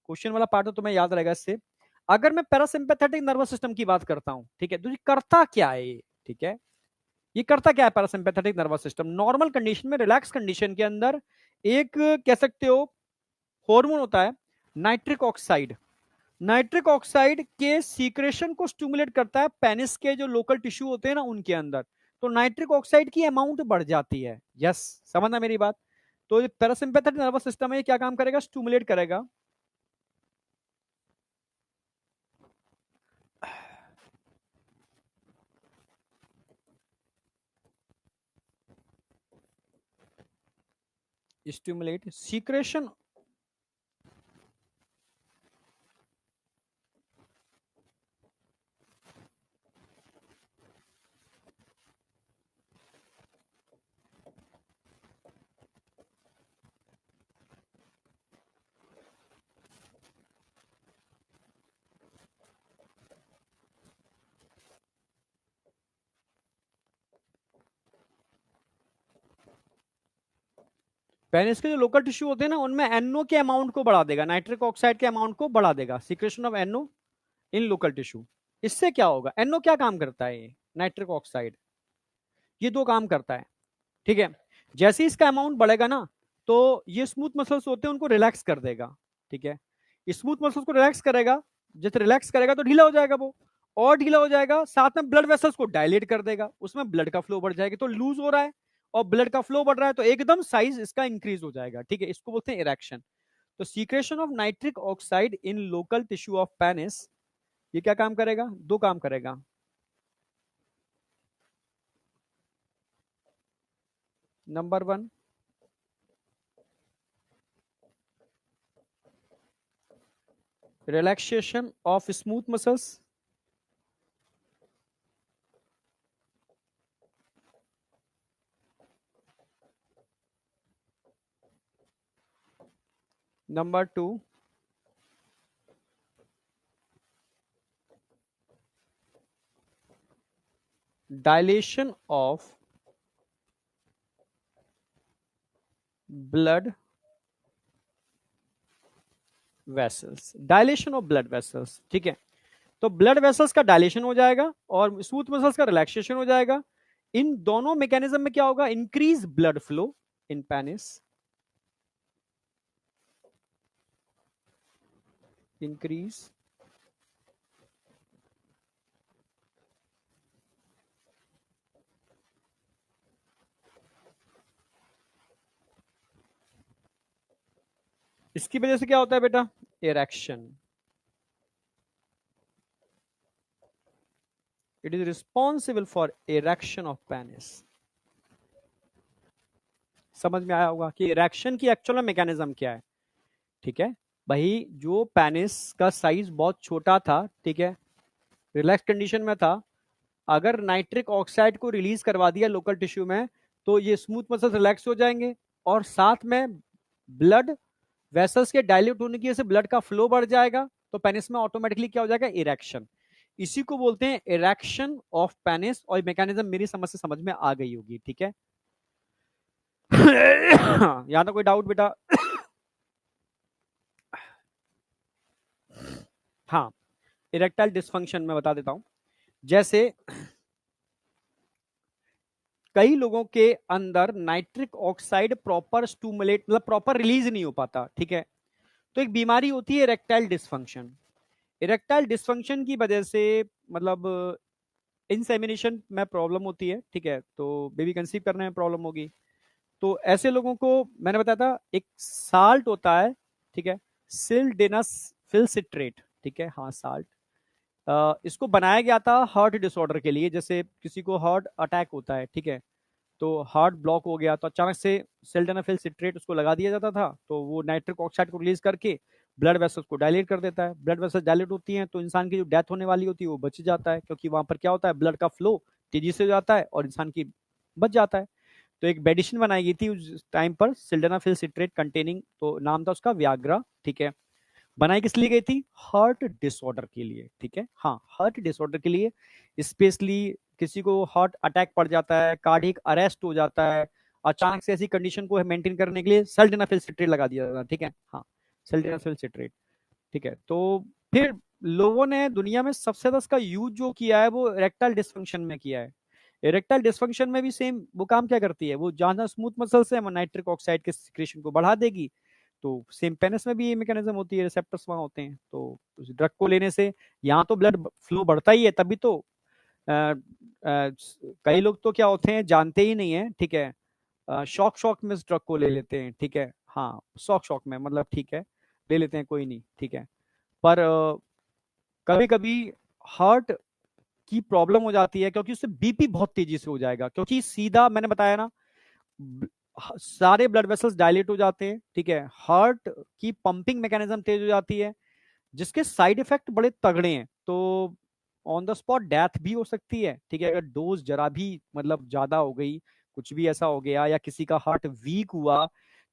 Speaker 1: क्वेश्चन वाला पार्ट तो तुम्हें याद रहेगा इससे। अगर मैं पैरासिम्पैथेटिक नर्वस सिस्टम की बात करता हूं, ठीक है, तो ये करता क्या है ये, ठीक है, ये करता क्या है parasympathetic nervous system, normal condition में, रिलैक्स कंडीशन के अंदर एक कह सकते हो हार्मोन होता है नाइट्रिक ऑक्साइड, नाइट्रिक ऑक्साइड के सीक्रेशन को स्टिमुलेट करता है पेनिस के जो लोकल टिश्यू होते हैं ना उनके अंदर, तो नाइट्रिक ऑक्साइड की अमाउंट बढ़ जाती है। यस, समझना मेरी बात। तो पैरासिम्पैथेटिक नर्वस सिस्टम है, क्या काम करेगा, स्टिमुलेट करेगा, स्टिमुलेट सीक्रेशन। पेनिस के जो लोकल टिश्यू होते हैं ना, उनमें एनओ के अमाउंट को बढ़ा देगा, नाइट्रिक ऑक्साइड के अमाउंट को बढ़ा देगा, secretion of NO in local tissue. इससे क्या होगा, एनओ क्या काम करता है, ये नाइट्रिक ऑक्साइड, ये दो काम करता है, ठीक है। जैसे ही इसका अमाउंट बढ़ेगा ना, तो ये स्मूथ मसल्स होते हैं उनको रिलैक्स कर देगा, ठीक है। स्मूथ मसल्स को रिलैक्स करेगा, जैसे रिलैक्स करेगा तो ढीला हो जाएगा वो, और ढीला हो जाएगा, साथ में ब्लड वेसल्स को डायलेट कर देगा, उसमें ब्लड का फ्लो बढ़ जाएगा, तो लूज हो रहा है और ब्लड का फ्लो बढ़ रहा है, तो एकदम साइज इसका इंक्रीज हो जाएगा, ठीक है। इसको बोलते हैं इरेक्शन। तो secretion of nitric oxide in local tissue of penis, ये क्या काम करेगा, दो काम करेगा। Number one, relaxation of smooth muscles. Number two, dilation of blood vessels, dilation of blood vessels, ठीक है। तो ब्लड वेसल्स का डायलेशन हो जाएगा और स्मूथ मसल्स का रिलैक्सेशन हो जाएगा। इन दोनों मैकेनिज्म में क्या होगा, increase blood flow in penis, increase इसकी वजह से क्या होता है बेटा, erection. It is responsible for erection of penis. समझ में आया होगा कि इरेक्शन की एक्चुअल मैकेनिज्म क्या है, ठीक है। भाई जो पेनिस का साइज बहुत छोटा था, ठीक है, रिलैक्स कंडीशन में था, अगर नाइट्रिक ऑक्साइड को रिलीज करवा दिया लोकल टिश्यू में, तो ये स्मूथ मसल्स रिलैक्स हो जाएंगे और साथ में ब्लड वेसल्स के डायल्यूट होने की वजह से ब्लड का फ्लो बढ़ जाएगा, तो पेनिस में ऑटोमेटिकली क्या हो जाएगा, इरेक्शन। इसी को बोलते हैं इरेक्शन ऑफ पेनिस, और मैकेनिज्म मेरी समझ से समझ में आ गई होगी, ठीक है। यहां तो कोई डाउट बेटा? हाँ, इरेक्टाइल डिस्फंक्शन में बता देता हूं। जैसे कई लोगों के अंदर नाइट्रिक ऑक्साइड प्रॉपर स्टूमुलेट, मतलब प्रॉपर रिलीज नहीं हो पाता, ठीक है। तो एक बीमारी होती है इरेक्टाइल डिस्फंक्शन। इरेक्टाइल डिस्फंक्शन की वजह से मतलब इंसेमिनेशन में प्रॉब्लम होती है, ठीक है, तो बेबी कंसीव करने में प्रॉब्लम होगी। तो ऐसे लोगों को मैंने बताया था एक साल्ट होता है, ठीक है, सिल्डेनस फिलसिट्रेट, ठीक है, हाँ साल्ट। इसको बनाया गया था हार्ट डिसऑर्डर के लिए, जैसे किसी को हार्ट अटैक होता है, ठीक है, तो हार्ट ब्लॉक हो गया, तो अचानक से सिल्डेनाफिल सिट्रेट उसको लगा दिया जाता था, तो वो नाइट्रिक ऑक्साइड को रिलीज करके ब्लड वेसल्स को डायलेट कर देता है। ब्लड वेसल्स डायलेट होती हैं तो इंसान की जो डेथ होने वाली होती है वो बच जाता है, क्योंकि वहां पर क्या होता है, ब्लड का फ्लो तेजी से हो जाता है और इंसान की बच जाता है। तो एक मेडिसिन बनाई गई थी उस टाइम पर, सिल्डेनाफिल सिट्रेट कंटेनिंग, तो नाम था उसका व्याग्रा, ठीक है। बनाई किस लिए गई थी, हार्ट डिसऑर्डर के लिए, ठीक है, हाँ हार्ट डिसऑर्डर के लिए। स्पेशली किसी को हार्ट अटैक पड़ जाता है, कार्डियक अरेस्ट हो जाता है, अचानक से ऐसी कंडीशन को मेंटेन करने के लिए सिल्डेनाफिल सिट्रेट लगा दिया जाता है, ठीक है, हाँ सिल्डेनाफिल सिट्रेट, ठीक है। तो फिर लोगों ने दुनिया में सबसे ज्यादा इसका यूज जो किया है वो इरेक्टाइल डिस्फंक्शन में किया है। इरेक्टाइल डिस्फंक्शन में भी सेम वो काम क्या करती है, वो जहां स्मूथ मसल्स है वो नाइट्रिक ऑक्साइड के सिक्रेशन को बढ़ा देगी। तो सेम पेनिस में भी ये मैकेनिज्म होती है, रिसेप्टर्स वहां होते हैं, तो उस ड्रग को लेने से यहाँ तो ब्लड फ्लो बढ़ता ही है, तभी तो कई लोग तो क्या होते हैं जानते ही नहीं है, ठीक है, शॉक शॉक में इस ड्रग को ले लेते हैं, ठीक है, हाँ शॉक शॉक में मतलब ठीक है, ले लेते हैं कोई नहीं, ठीक है। पर कभी कभी हार्ट की प्रॉब्लम हो जाती है, क्योंकि उससे बीपी बहुत तेजी से हो जाएगा, क्योंकि सीधा मैंने बताया ना, सारे ब्लड वेसल्स डायलेट हो जाते हैं, ठीक है, हार्ट की पंपिंग मैकेनिज्म तेज हो जाती है, जिसके साइड इफेक्ट बड़े तगड़े हैं। तो ऑन द स्पॉट डेथ भी हो सकती है, ठीक है, अगर डोज जरा भी मतलब ज्यादा हो गई, कुछ भी ऐसा हो गया, या किसी का हार्ट वीक हुआ,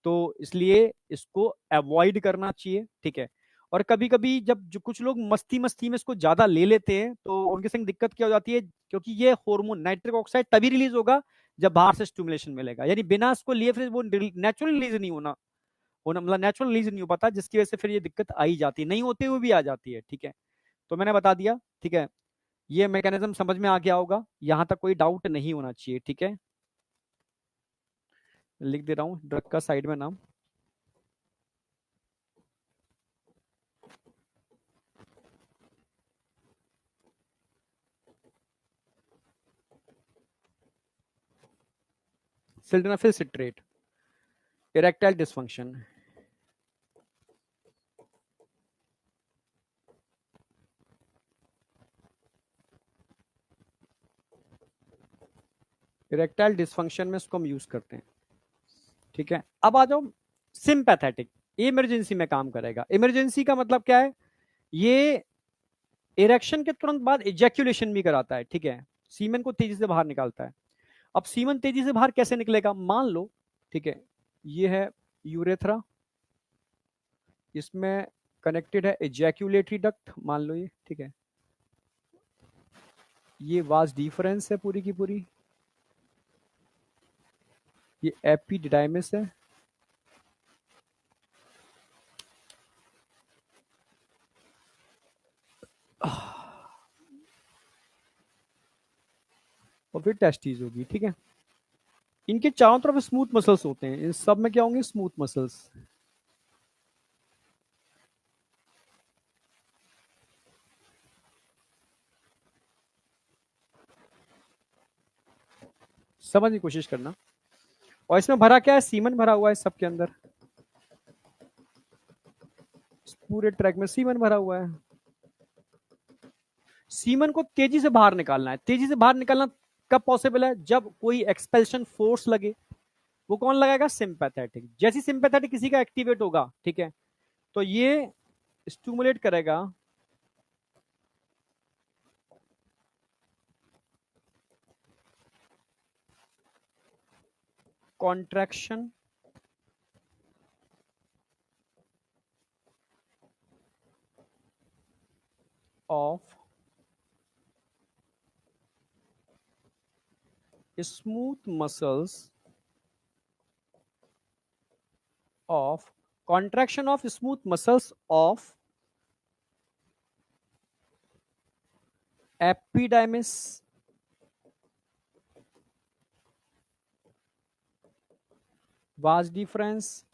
Speaker 1: तो इसलिए इसको अवॉइड करना चाहिए, ठीक है। और कभी कभी जब जो कुछ लोग मस्ती मस्ती में इसको ज्यादा ले लेते हैं, तो उनके संग दिक्कत क्या हो जाती है, क्योंकि ये हार्मोन नाइट्रिक ऑक्साइड तभी रिलीज होगा जब बाहर से स्टिमुलेशन मिलेगा, यानी बिना इसको लिए फिर वो नेचुरल रिलीज नहीं होना मतलब नेचुरल रिलीज नहीं हो पाता, जिसकी वजह से फिर ये दिक्कत आई जाती है, नहीं होते हुए भी आ जाती है। ठीक है, तो मैंने बता दिया। ठीक है, ये मैकेनिज्म समझ में आ गया होगा, यहां तक कोई डाउट नहीं होना चाहिए। ठीक है, लिख दे रहा हूँ ड्रग का साइड में नाम। Sildenafil citrate, erectile dysfunction. Erectile dysfunction में इसको हम यूज करते हैं। ठीक है, अब आ जाओ सिंपैथेटिक, इमरजेंसी में काम करेगा। इमरजेंसी का मतलब क्या है, ये इरेक्शन के तुरंत बाद इजैक्यूलेशन भी कराता है। ठीक है, सीमेन को तेजी से बाहर निकालता है। अब सीमन तेजी से बाहर कैसे निकलेगा, मान लो, ठीक है, ये है यूरेथ्रा, इसमें कनेक्टेड है इजैक्यूलेटरी डक्ट, मान लो ये। ठीक है, ये वाज डिफरेंस है पूरी की पूरी, ये एपिडिडाइमिस है, और फिर टेस्टीज होगी। ठीक है, इनके चारों तरफ स्मूथ मसल्स होते हैं, इन सब में क्या होंगे, स्मूथ मसल्स। समझने की कोशिश करना। और इसमें भरा क्या है, सीमन भरा हुआ है सबके अंदर, इस पूरे ट्रैक में सीमन भरा हुआ है। सीमन को तेजी से बाहर निकालना है। तेजी से बाहर निकालना कब पॉसिबल है, जब कोई एक्सपेल्शन फोर्स लगे। वो कौन लगाएगा, सिंपैथेटिक। जैसी सिंपैथेटिक किसी का एक्टिवेट होगा, ठीक है, तो ये स्टिमुलेट करेगा contraction of smooth muscles of contraction of smooth muscles of epididymis vas deferens.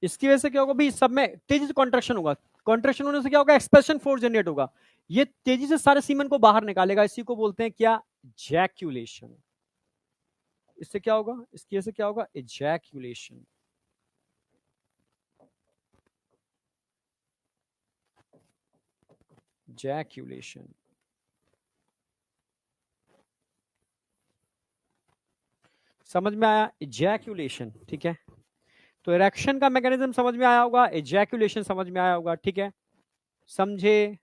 Speaker 1: इसकी वजह से क्या होगा भाई, सब में तेजी से कॉन्ट्रैक्शन होगा। कॉन्ट्रैक्शन होने से क्या होगा, एक्सपेल्शन फोर्स जनरेट होगा। ये तेजी से सारे सीमन को बाहर निकालेगा, इसी को बोलते हैं क्या, जैक्यूलेशन। इससे क्या होगा, इसकी वजह से क्या होगा, इजैक्यूलेशन। जैक्यूलेशन। समझ में आया, इजैक्यूलेशन। ठीक है, तो इरेक्शन का मैकेनिज्म समझ में आया होगा, इजैक्यूलेशन समझ में आया होगा। ठीक है, समझे।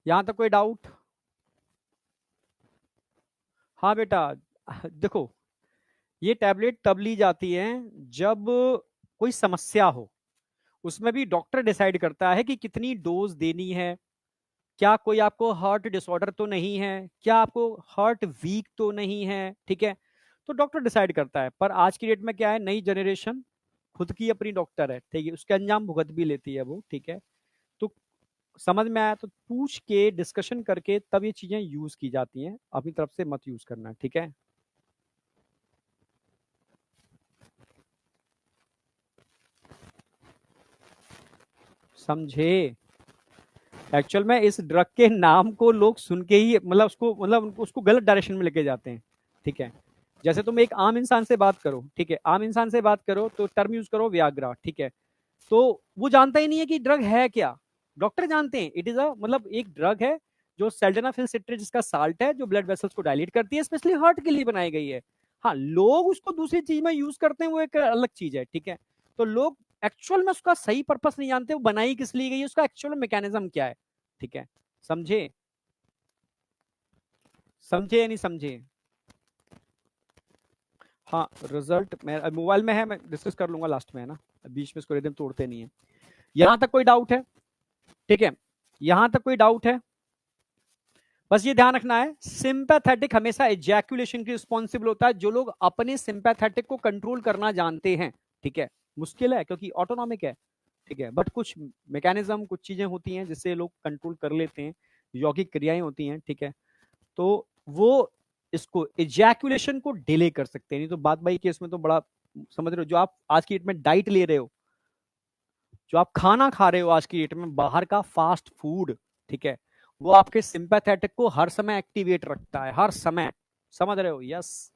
Speaker 1: यहां तक कोई डाउट। हाँ बेटा, देखो, ये टैबलेट तब ली जाती है जब कोई समस्या हो। उसमें भी डॉक्टर डिसाइड करता है कि कितनी डोज देनी है, क्या कोई आपको हार्ट डिसऑर्डर तो नहीं है, क्या आपको हार्ट वीक तो नहीं है। ठीक है, तो डॉक्टर डिसाइड करता है। पर आज की डेट में क्या है, नई जनरेशन खुद की अपनी डॉक्टर है, ठीक है, उसके अंजाम भुगत भी लेती है वो। ठीक है, तो समझ में आया, तो पूछ के डिस्कशन करके तब ये चीजें यूज की जाती हैं, अपनी तरफ से मत यूज करना। ठीक है, समझे। एक्चुअल में इस ड्रग के नाम को लोग सुन के ही मतलब उसको गलत डायरेक्शन में लेके जाते हैं। ठीक है, जैसे तुम एक आम इंसान से बात करो, ठीक है, आम इंसान से बात करो तो टर्म यूज करो वियाग्रा। ठीक है, तो वो जानता ही नहीं है कि ड्रग है क्या। डॉक्टर जानते हैं इट इज अ मतलब एक ड्रग है जो सेल्डेनाफिल सिट्रेट, जिसका साल्ट है, जो ब्लड वेसल्स को डायलेट करती है, स्पेशली हार्ट के लिए बनाई गई है। हाँ, लोग उसको दूसरी चीज में यूज करते हैं, वो एक अलग चीज है। ठीक है, तो लोग एक्चुअल में उसका सही पर्पस नहीं जानते, वो बनाई किस लिए गई है, उसका एक्चुअल मैकेनिज्म क्या है। ठीक है, समझे। समझे या नहीं समझे। हाँ, रिजल्ट मैं मोबाइल में है, मैं डिस्कस कर लूंगा लास्ट में, है ना, बीच में इसको रिदम तोड़ते नहीं है। यहां तक कोई डाउट है? ठीक है, यहां तक कोई डाउट है? बस ये ध्यान रखना है, सिंपैथेटिक हमेशा एजैकुलेशन की रिस्पॉन्सिबल होता है, जो लोग अपने सिंपैथेटिक को कंट्रोल करना जानते हैं। ठीक है, मुश्किल है क्योंकि ऑटोनॉमिक है। ठीक है, बट कुछ मैकेनिज्म, कुछ चीजें होती हैं जिससे लोग कंट्रोल कर लेते हैं, यौगिक क्रियाएं होती हैं। ठीक है, तो वो इसको एजैकुलेशन को डिले कर सकते हैं। नहीं तो बात भाई केस में तो बड़ा, समझ रहे हो, जो आप आज की डेट में डाइट ले रहे हो, जो आप खाना खा रहे हो आज की डेट में बाहर का फास्ट फूड, ठीक है, वो आपके सिंपैथेटिक को हर समय एक्टिवेट रखता है, हर समय। समझ रहे हो? यस।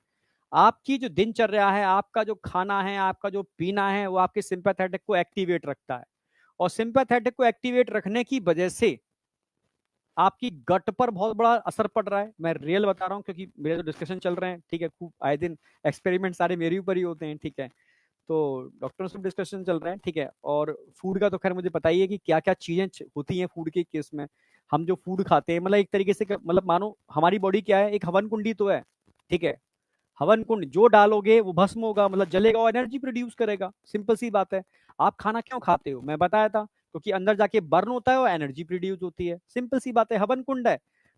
Speaker 1: आपकी जो दिनचर्या है, आपका जो खाना है, आपका जो पीना है, वो आपके सिंपैथेटिक को एक्टिवेट रखता है। और सिंपैथेटिक को एक्टिवेट रखने की वजह से आपकी गट पर बहुत बड़ा असर पड़ रहा है। मैं रियल बता रहा हूँ क्योंकि मेरे जो डिस्कशन चल रहे हैं, ठीक है, खूब आए दिन एक्सपेरिमेंट सारे मेरे ऊपर ही होते हैं। ठीक है, तो डॉक्टरों से डिस्कशन चल रहे हैं। ठीक है, और फूड का तो खैर मुझे पता ही है कि क्या क्या चीजें होती हैं फूड के केस में। हम जो फूड खाते हैं, मतलब एक तरीके से मतलब मानो हमारी बॉडी क्या है, एक हवन कुंडी तो है। ठीक है, हवन कुंड जो डालोगे वो भस्म होगा, मतलब जलेगा और एनर्जी प्रोड्यूस करेगा। सिंपल सी बात है। आप खाना क्यों खाते हो, मैं बताया था, क्योंकि अंदर जाके बर्न होता है और एनर्जी प्रोड्यूस होती है। सिंपल सी बात है, हवन कुंड है।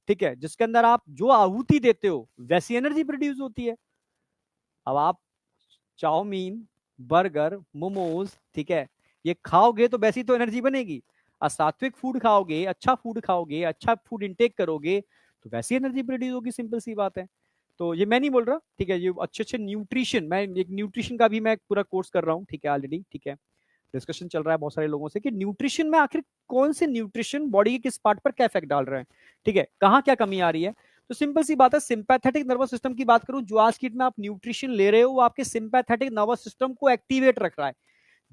Speaker 1: ठीक है, जिसके अंदर आप जो आहुति देते हो वैसी एनर्जी प्रोड्यूस होती है। अब आप चाउमीन, बर्गर, मोमोज, ठीक है, ये खाओगे तो वैसी तो एनर्जी बनेगी। सात्विक फूड खाओगे, अच्छा फूड खाओगे, अच्छा फूड इंटेक करोगे, तो वैसी एनर्जी प्रोड्यूस होगी। सिंपल सी बात है। तो ये मैं नहीं बोल रहा, ठीक है, ये अच्छे अच्छे न्यूट्रिशन, मैं एक न्यूट्रिशन का भी मैं पूरा कोर्स कर रहा हूँ। ठीक है, ऑलरेडी। ठीक है, डिस्कशन चल रहा है बहुत सारे लोगों से कि न्यूट्रिशन में आखिर कौन से न्यूट्रिशन बॉडी के किस पार्ट पर क्या इफेक्ट डाल रहे हैं। ठीक है, कहाँ क्या कमी आ रही है। तो सिंपल सी बात है, सिंपैथेटिक नर्वस सिस्टम की बात करूं, जो आज की डेट में आप न्यूट्रिशन ले रहे हो वो आपके सिंपैथेटिक नर्वस सिस्टम को एक्टिवेट रख रहा है,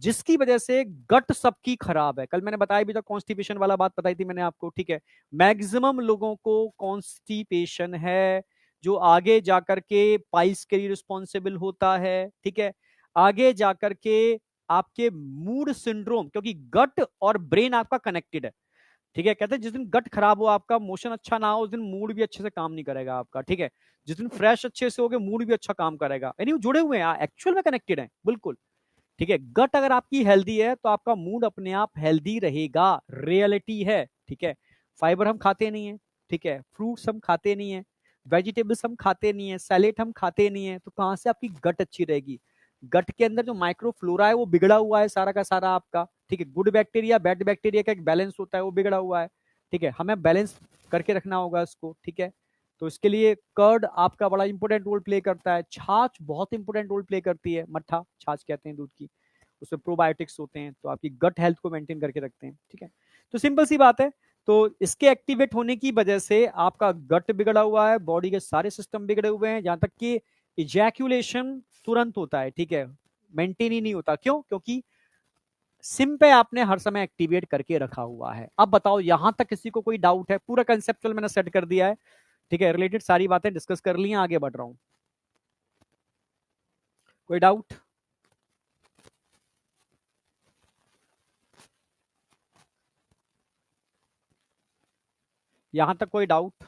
Speaker 1: जिसकी वजह से गट सबकी खराब है। कल मैंने बताया भी था, कॉन्स्टिपेशन वाला बात बताई थी मैंने आपको। ठीक है, मैक्सिमम लोगों को कॉन्स्टिपेशन है, जो आगे जाकर के पाइल्स के लिए रिस्पॉन्सिबल होता है। ठीक है, आगे जाकर के आपके मूड सिंड्रोम, क्योंकि गट और ब्रेन आपका कनेक्टेड है। ठीक है, कहते हैं जिस दिन गट खराब हो, आपका मोशन अच्छा ना हो, उस दिन मूड भी अच्छे से काम नहीं करेगा आपका। ठीक है, जिस दिन फ्रेश अच्छे से होगे, मूड भी अच्छा काम करेगा। यानी वो जुड़े हुए हैं, एक्चुअल में कनेक्टेड है, बिल्कुल। ठीक है, गट अगर आपकी हेल्दी है तो आपका मूड अपने आप हेल्दी रहेगा, रियलिटी है। ठीक है, फाइबर हम खाते नहीं है, ठीक है, फ्रूट्स हम खाते नहीं है, वेजिटेबल्स हम खाते नहीं है, सैलेड हम खाते नहीं है, तो कहां से आपकी गट अच्छी रहेगी। गट के अंदर जो माइक्रोफ्लोरा है वो बिगड़ा हुआ है सारा का सारा आपका। ठीक है, गुड बैक्टीरिया बैड बैक्टीरिया का एक बैलेंस होता है, वो बिगड़ा हुआ है। ठीक है, हमें बैलेंस करके रखना होगा इसको। ठीक है, तो इसके लिए कर्ड आपका बड़ा इंपॉर्टेंट रोल प्ले करता है, छाछ बहुत इंपॉर्टेंट रोल प्ले करती है, मट्ठा छाछ कहते हैं दूध की, उसमें प्रोबायोटिक्स होते हैं, तो आपकी गट हेल्थ को मेंटेन करके रखते हैं। ठीक है, तो सिंपल सी बात है। तो इसके एक्टिवेट होने की वजह से आपका गट बिगड़ा हुआ है, बॉडी के सारे सिस्टम बिगड़े हुए हैं, जहां तक कि इजैक्यूलेशन तुरंत होता है। ठीक है, मेंटेन ही नहीं होता। क्यों? क्योंकि सिम पे आपने हर समय एक्टिवेट करके रखा हुआ है। अब बताओ, यहां तक किसी को कोई डाउट है? पूरा कंसेप्चुअल मैंने सेट कर दिया है। ठीक है, रिलेटेड सारी बातें डिस्कस कर ली हैं, आगे बढ़ रहा हूं। कोई डाउट? यहां तक कोई डाउट?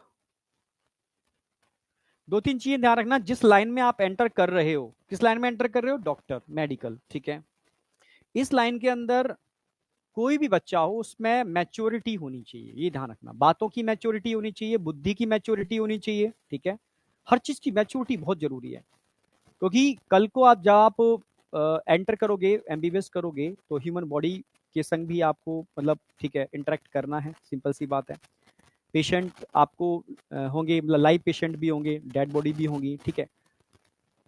Speaker 1: दो तीन चीजें ध्यान रखना, जिस लाइन में आप एंटर कर रहे हो, किस लाइन में एंटर कर रहे हो? Doctor, medical. ठीक है, इस लाइन के अंदर कोई भी बच्चा हो, उसमें मैच्योरिटी होनी चाहिए, ये ध्यान रखना। बातों की मैच्योरिटी होनी चाहिए, बुद्धि की मैच्योरिटी होनी चाहिए। ठीक है, हर चीज की मैच्योरिटी बहुत जरूरी है, क्योंकि कल को आप जब आप एंटर करोगे, एमबीबीएस करोगे, तो ह्यूमन बॉडी के संग भी आपको, मतलब ठीक है, इंटरेक्ट करना है। सिंपल सी बात है। पेशेंट आपको होंगे, मतलब लाइव पेशेंट भी होंगे, डेड बॉडी भी होंगी। ठीक है,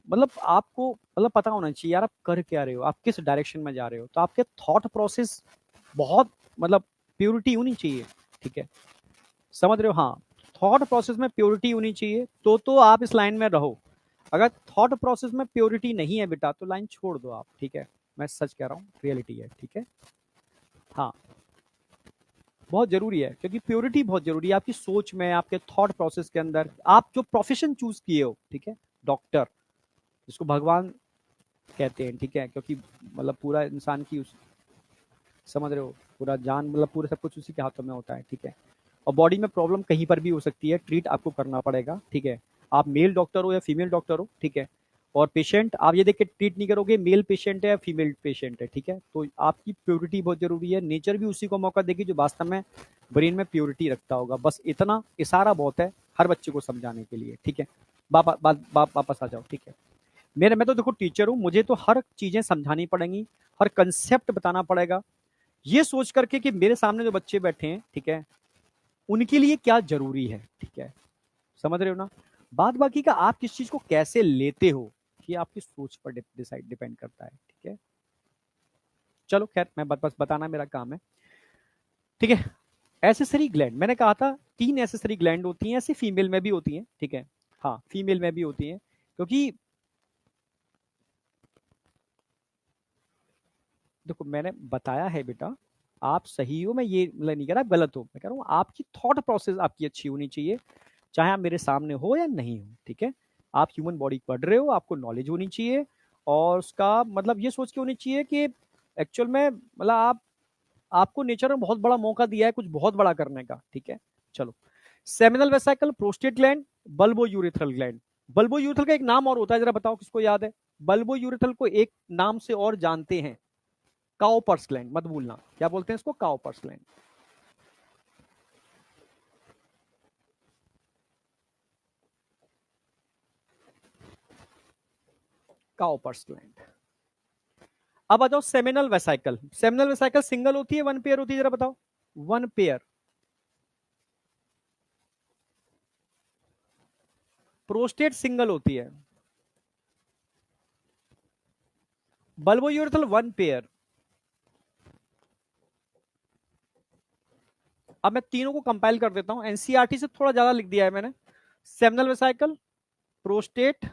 Speaker 1: मतलब आपको मतलब पता होना चाहिए यार आप कर क्या रहे हो, आप किस डायरेक्शन में जा रहे हो। तो आपके थॉट प्रोसेस बहुत, मतलब प्योरिटी होनी चाहिए। ठीक है, समझ रहे हो? हाँ, थॉट प्रोसेस में प्योरिटी होनी चाहिए, तो आप इस लाइन में रहो। अगर थॉट प्रोसेस में प्योरिटी नहीं है बेटा, तो लाइन छोड़ दो आप। ठीक है, मैं सच कह रहा हूँ, रियलिटी है। ठीक है, हाँ, बहुत जरूरी है, क्योंकि प्योरिटी बहुत जरूरी है आपकी सोच में, आपके थॉट प्रोसेस के अंदर। आप जो प्रोफेशन चूज किए हो, ठीक है, डॉक्टर, जिसको भगवान कहते हैं, ठीक है, क्योंकि मतलब पूरा इंसान की उस, समझ रहे हो, पूरा जान, मतलब पूरा सब कुछ उसी के हाथों में होता है। ठीक है, और बॉडी में प्रॉब्लम कहीं पर भी हो सकती है, ट्रीट आपको करना पड़ेगा। ठीक है, आप मेल डॉक्टर हो या फीमेल डॉक्टर हो। ठीक है, और पेशेंट आप ये देख के ट्रीट नहीं करोगे मेल पेशेंट है या फीमेल पेशेंट है, ठीक है। तो आपकी प्योरिटी बहुत जरूरी है, नेचर भी उसी को मौका देगी जो वास्तव में ब्रेन में प्योरिटी रखता होगा। बस इतना इशारा बहुत है हर बच्चे को समझाने के लिए, ठीक है। वापस आ जाओ, ठीक है। मैं तो देखो टीचर हूँ, मुझे तो हर चीजें समझानी पड़ेंगी, हर कंसेप्ट बताना पड़ेगा, ये सोच करके कि मेरे सामने जो बच्चे बैठे हैं, ठीक है, उनके लिए क्या जरूरी है, ठीक है। समझ रहे हो ना। बात बाकी का आप किस चीज को कैसे लेते हो ये आपकी सोच पर डिपेंड करता है, ठीक है। चलो खैर, मैं बस बताना मेरा काम है, ठीक है। एसेसरी ग्लैंड मैंने कहा था 3 एसेसरी ग्लैंड होती हैं, ऐसे फीमेल में भी होती हैं, ठीक है। हाँ, फीमेल में भी होती हैं, क्योंकि देखो मैंने बताया है बेटा, आप सही हो, मैं ये मतलब नहीं कह रहा आप गलत हो, मैं कह रहा हूँ आपकी थॉट प्रोसेस आपकी अच्छी होनी चाहिए, चाहे आप मेरे सामने हो या नहीं हो, ठीक है। आप ह्यूमन बॉडी पढ़ रहे हो, आपको नॉलेज होनी चाहिए, और उसका मतलब ये सोच के होनी चाहिए कि एक्चुअल में मतलब आपको नेचर में बहुत बड़ा मौका दिया है कुछ बहुत बड़ा करने का, ठीक है। चलो, seminal vesicle, prostate gland, bulbo urethral gland. Bulbo urethral का एक नाम और होता है, जरा बताओ किसको याद है। बल्बो यूरेथ्रल को एक नाम से और जानते हैं, काउपर्स ग्लैंड, मत भूलना क्या बोलते हैं इसको, काउपर्स ग्लैंड। Cowper's gland. अब आ जाओ seminal vesicle. Seminal vesicle single होती है वन पेयर होती है, जरा बताओ। One pair. प्रोस्टेट सिंगल होती है। Bulbo urethral one pair. अब मैं तीनों को कंपाइल कर देता हूं, एनसीईआरटी से थोड़ा ज्यादा लिख दिया है मैंने। सेमिनल वेसाइकल, प्रोस्टेट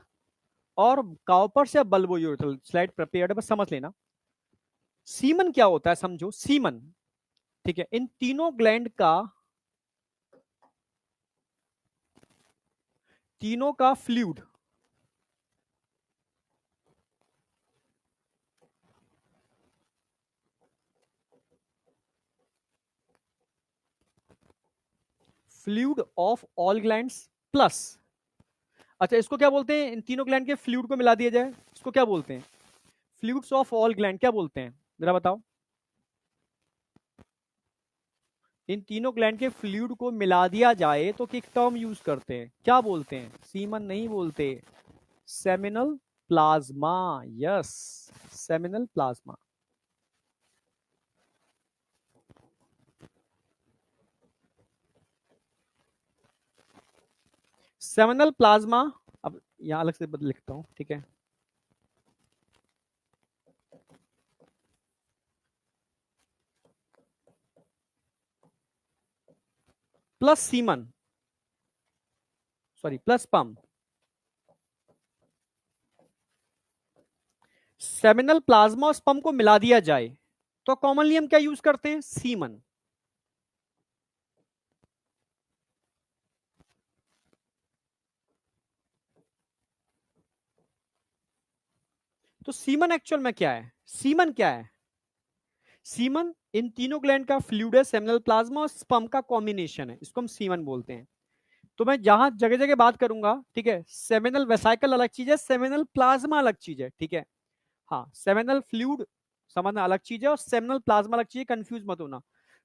Speaker 1: और काउपर्स या बल्बो यूरेथ्रल। स्लाइड प्रिपेयर्ड है, बस समझ लेना। सीमन क्या होता है समझो, सीमन, ठीक है। इन तीनों ग्लैंड का, तीनों का fluid, fluid of all glands plus, अच्छा इसको क्या बोलते हैं, इन तीनों ग्लैंड के फ्लूइड को मिला दिया जाए, इसको क्या बोलते हैं, फ्लूइड्स ऑफ ऑल ग्लैंड क्या बोलते हैं, जरा बताओ। इन तीनों ग्लैंड के फ्लूइड को मिला दिया जाए तो एक टर्म यूज करते हैं, क्या बोलते हैं, सीमन नहीं बोलते, seminal plasma. Yes, seminal plasma. Seminal plasma, अब यहां अलग से बदल लिखता हूं, ठीक है। Plus semen, sorry plus sperm. Seminal plasma और स्पर्म को मिला दिया जाए तो कॉमनली हम क्या यूज करते हैं, सीमन। तो सीमन एक्चुअल में क्या है, सीमन क्या है, सीमन इन तीनों ग्लैंड का फ्लूइड है, सेमिनल प्लाज्मा और स्पर्म का कॉम्बिनेशन है, इसको हम सीमन बोलते हैं। तो मैं जहां जगह जगह बात करूंगा, ठीक है, सेमिनल वेसाइकल अलग चीज है, सेमिनल प्लाज्मा अलग चीज है, ठीक है। हाँ, सेमिनल फ्लूइड समझना अलग चीज है और सेमिनल प्लाज्मा अलग चीज है, कंफ्यूज मत होना।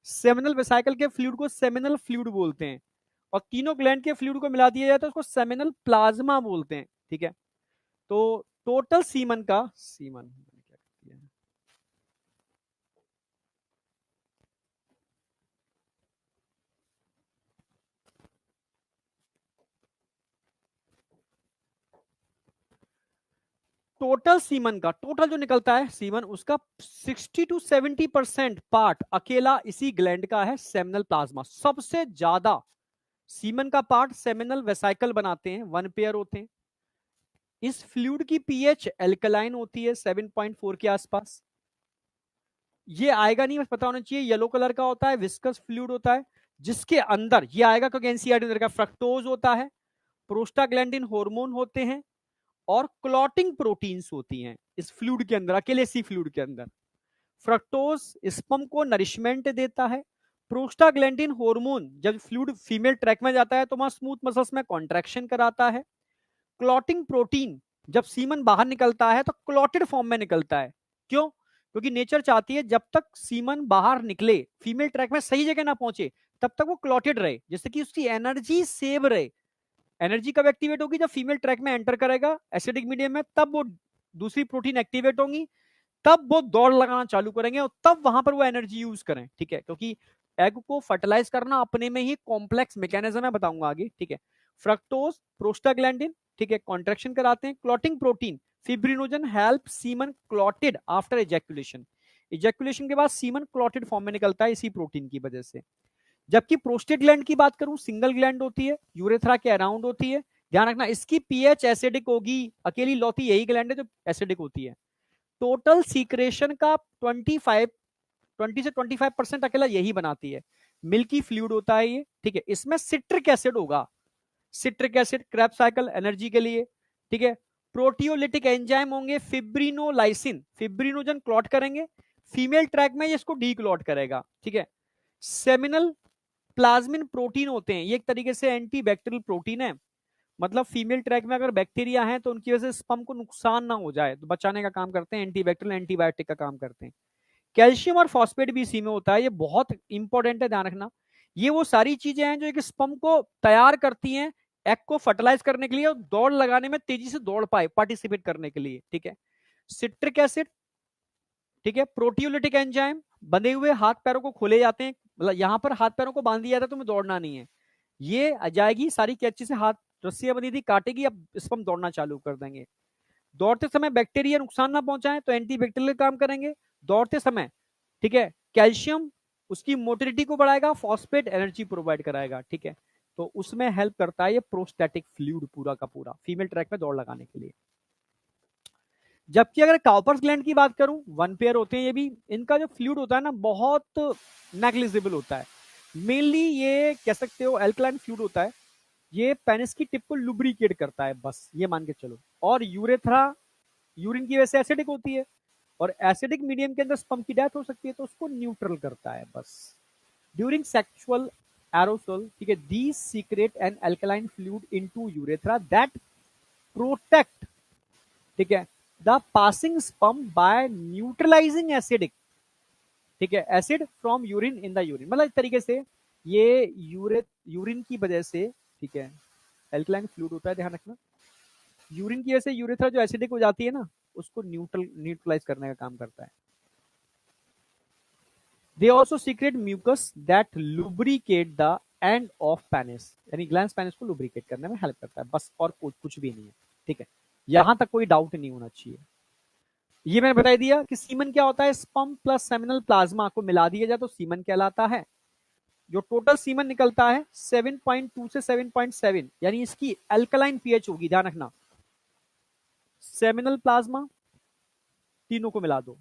Speaker 1: सेमिनल वेसाइकल के फ्लूइड को सेमिनल फ्लूइड बोलते हैं, और तीनों ग्लैंड के फ्लूइड को मिला दिया जाता है उसको सेमिनल प्लाज्मा बोलते हैं, ठीक है। तो टोटल सीमन का, सीमन क्या कहती है, टोटल सीमन का, टोटल जो निकलता है सीमन उसका 60 to 70% पार्ट अकेला इसी ग्लैंड का है, सेमिनल प्लाज्मा। सबसे ज्यादा सीमन का पार्ट सेमिनल वेसाइकल बनाते हैं, वन पेयर होते हैं। इस फ्लूइड की पीएच एल्कलाइन होती है 7.4 के आसपास। ये आएगा नहीं, बस पता होना चाहिए, येलो कलर का होता है, विस्कस फ्लूइड होता है, जिसके अंदर ये आएगा क्योंकि एनसीईआरटी अंदर का फ्रक्टोज होता है, प्रोस्टाग्लैंडिन हार्मोन होते हैं, और क्लॉटिंग प्रोटीन्स होती हैं इस फ्लूइड के अंदर, अकेले सी फ्लूइड के अंदर। फ्रक्टोज स्पर्म को नरिशमेंट देता है, प्रोस्टाग्लैंडिन हार्मोन जब फ्लूइड फीमेल ट्रैक में जाता है तो वहां स्मूथ मसल्स में कॉन्ट्रैक्शन कराता है, क्लॉटिंग प्रोटीन जब सीमन बाहर निकलता है तो क्लॉटेड फॉर्म में निकलता है। क्यों? क्योंकि नेचर चाहती है जब तक सीमन बाहर निकले, फीमेल ट्रैक में सही जगह ना पहुंचे, तब तक वो क्लॉटेड रहे, जिससे कि उसकी एनर्जी सेव रहे। एनर्जी कब एक्टिवेट होगी? जब फीमेल ट्रैक में एंटर करेगा एसिडिक मीडियम में, तब वो दूसरी प्रोटीन एक्टिवेट होंगी, तब वो दौड़ लगाना चालू करेंगे और तब वहां पर वो एनर्जी यूज करें। ठीक है, क्योंकि एग को फर्टिलाइज करना अपने में ही कॉम्प्लेक्स मैकेनिज्म है, बताऊंगा आगे। ठीक है, फ्रक्टोज, प्रोस्टाग्लैंडिन, ठीक है, कॉन्ट्रेक्शन कराते हैं। Clotting protein fibrinogen help semen clotted after ejaculation. Ejaculation के बाद सीमन क्लॉटेड फॉर्म में निकलता है इसी प्रोटीन की वजह से। जबकि प्रोस्टेट ग्लैंड की बात करूं, सिंगल ग्लैंड होती है, यूरेथ्रा के अराउंड होती है। ध्यान रखना, इसकी पीएच एसिडिक होगी, अकेली लौती यही ग्लैंड है जो एसिडिक होती है। टोटल सीक्रेशन का 20 से 25% अकेला यही बनाती है। मिल्की फ्लूइड होता है ये। ठीक है, इसमें सिट्रिक एसिड होगा। Citric acid Krebs cycle energy के लिए। ठीक है, प्रोटियोलिटिक एंजाइम होंगे फिब्रिनोलाइसिन, फिब्रिनोजन क्लॉट करेंगे, फीमेल ट्रैक में ये इसको डी क्लॉट करेगा। ठीक है, सेमिनल प्लाज्मिन प्रोटीन होते हैं, ये एक तरीके से एंटी बैक्टीरियल प्रोटीन है। मतलब फीमेल ट्रैक में अगर बैक्टीरिया है तो उनकी वजह से स्पर्म को नुकसान ना हो जाए तो बचाने का काम करते हैं, एंटीबैक्टीरियल एंटीबायोटिक का काम करते हैं। कैल्शियम और फॉस्फेट भी इसी में होता है, ये बहुत इंपॉर्टेंट है, ध्यान रखना। ये वो सारी चीजें हैं जो एक स्पर्म को तैयार करती हैं एग को फर्टिलाइज करने के लिए और दौड़ लगाने में तेजी से दौड़ पाए, पार्टिसिपेट करने के लिए। ठीक है, सिट्रिक एसिड, ठीक है, प्रोटियोलिटिक एंजाइम, बंधे हुए हाथ पैरों को खोले जाते हैं, मतलब यहां पर हाथ पैरों को बांध दिया जाता है, तुम्हें दौड़ना नहीं है। ये आ जाएगी सारी कैंची से, हाथ रस्सियां बंधी थी काटेगी, अब स्पर्म दौड़ना चालू कर देंगे। दौड़ते समय बैक्टीरिया नुकसान ना पहुंचाए तो एंटीबैक्टीरियल काम करेंगे दौड़ते समय। ठीक है, कैल्शियम उसकी मोटिलिटी को बढ़ाएगा, फॉस्फेट एनर्जी प्रोवाइड कराएगा। ठीक है, तो उसमें हेल्प करता है ये प्रोस्टैटिक फ्लूइड पूरा का पूरा फीमेल ट्रैक में दौड़ लगाने के लिए। जबकि अगर काउपर्स ग्लैंड की बात करूं, वन पेयर होते हैं ये भी, इनका जो फ्लूइड होता है ना बहुत नेग्लिजिबल होता है। मेनली ये कह सकते हो एल्कलाइन फ्लूइड होता है, ये पेनिस की टिप को लुब्रिकेट करता है, बस ये मान के चलो। और यूरेथ्रा यूरिन की वजह से एसिडिक होती है और एसिडिक मीडियम के अंदर स्पर्म की डेथ हो सकती है, तो उसको न्यूट्रल करता है बस। ड्यूरिंग सेक्सुअल एरोसल, ठीक है, these secrete an alkaline fluid into urethra that protect, ठीक है, the passing sperm by neutralizing acidic, ठीक है, acid from urine in the urine. मतलब एक तरीके से ये यूरिन की वजह से, ठीक है, एल्कलाइन फ्लूइड होता है, ध्यान रखना, यूरिन की वजह से यूरेथ्रा जो एसिडिक हो जाती है ना, उसको न्यूट्रलाइज करने का काम करता है। They also secrete mucus that lubricate the end of penis, यानी ग्लैंस पेनिस को लुब्रिकेट करने में हेल्प करता है, बस और कुछ भी नहीं है। ठीक है, यहां तक कोई डाउट नहीं होना चाहिए। ये मैंने बता दिया कि सीमन क्या होता है, स्पर्म प्लस सेमिनल प्लाज्मा को मिला दिया जाए तो सीमन कहलाता है। जो टोटल सीमन निकलता है 7.2 से 7.7, यानी इसकी अल्कलाइन पीएच होगी, ध्यान रखना। सेमिनल प्लाज्मा तीनों को मिला दो।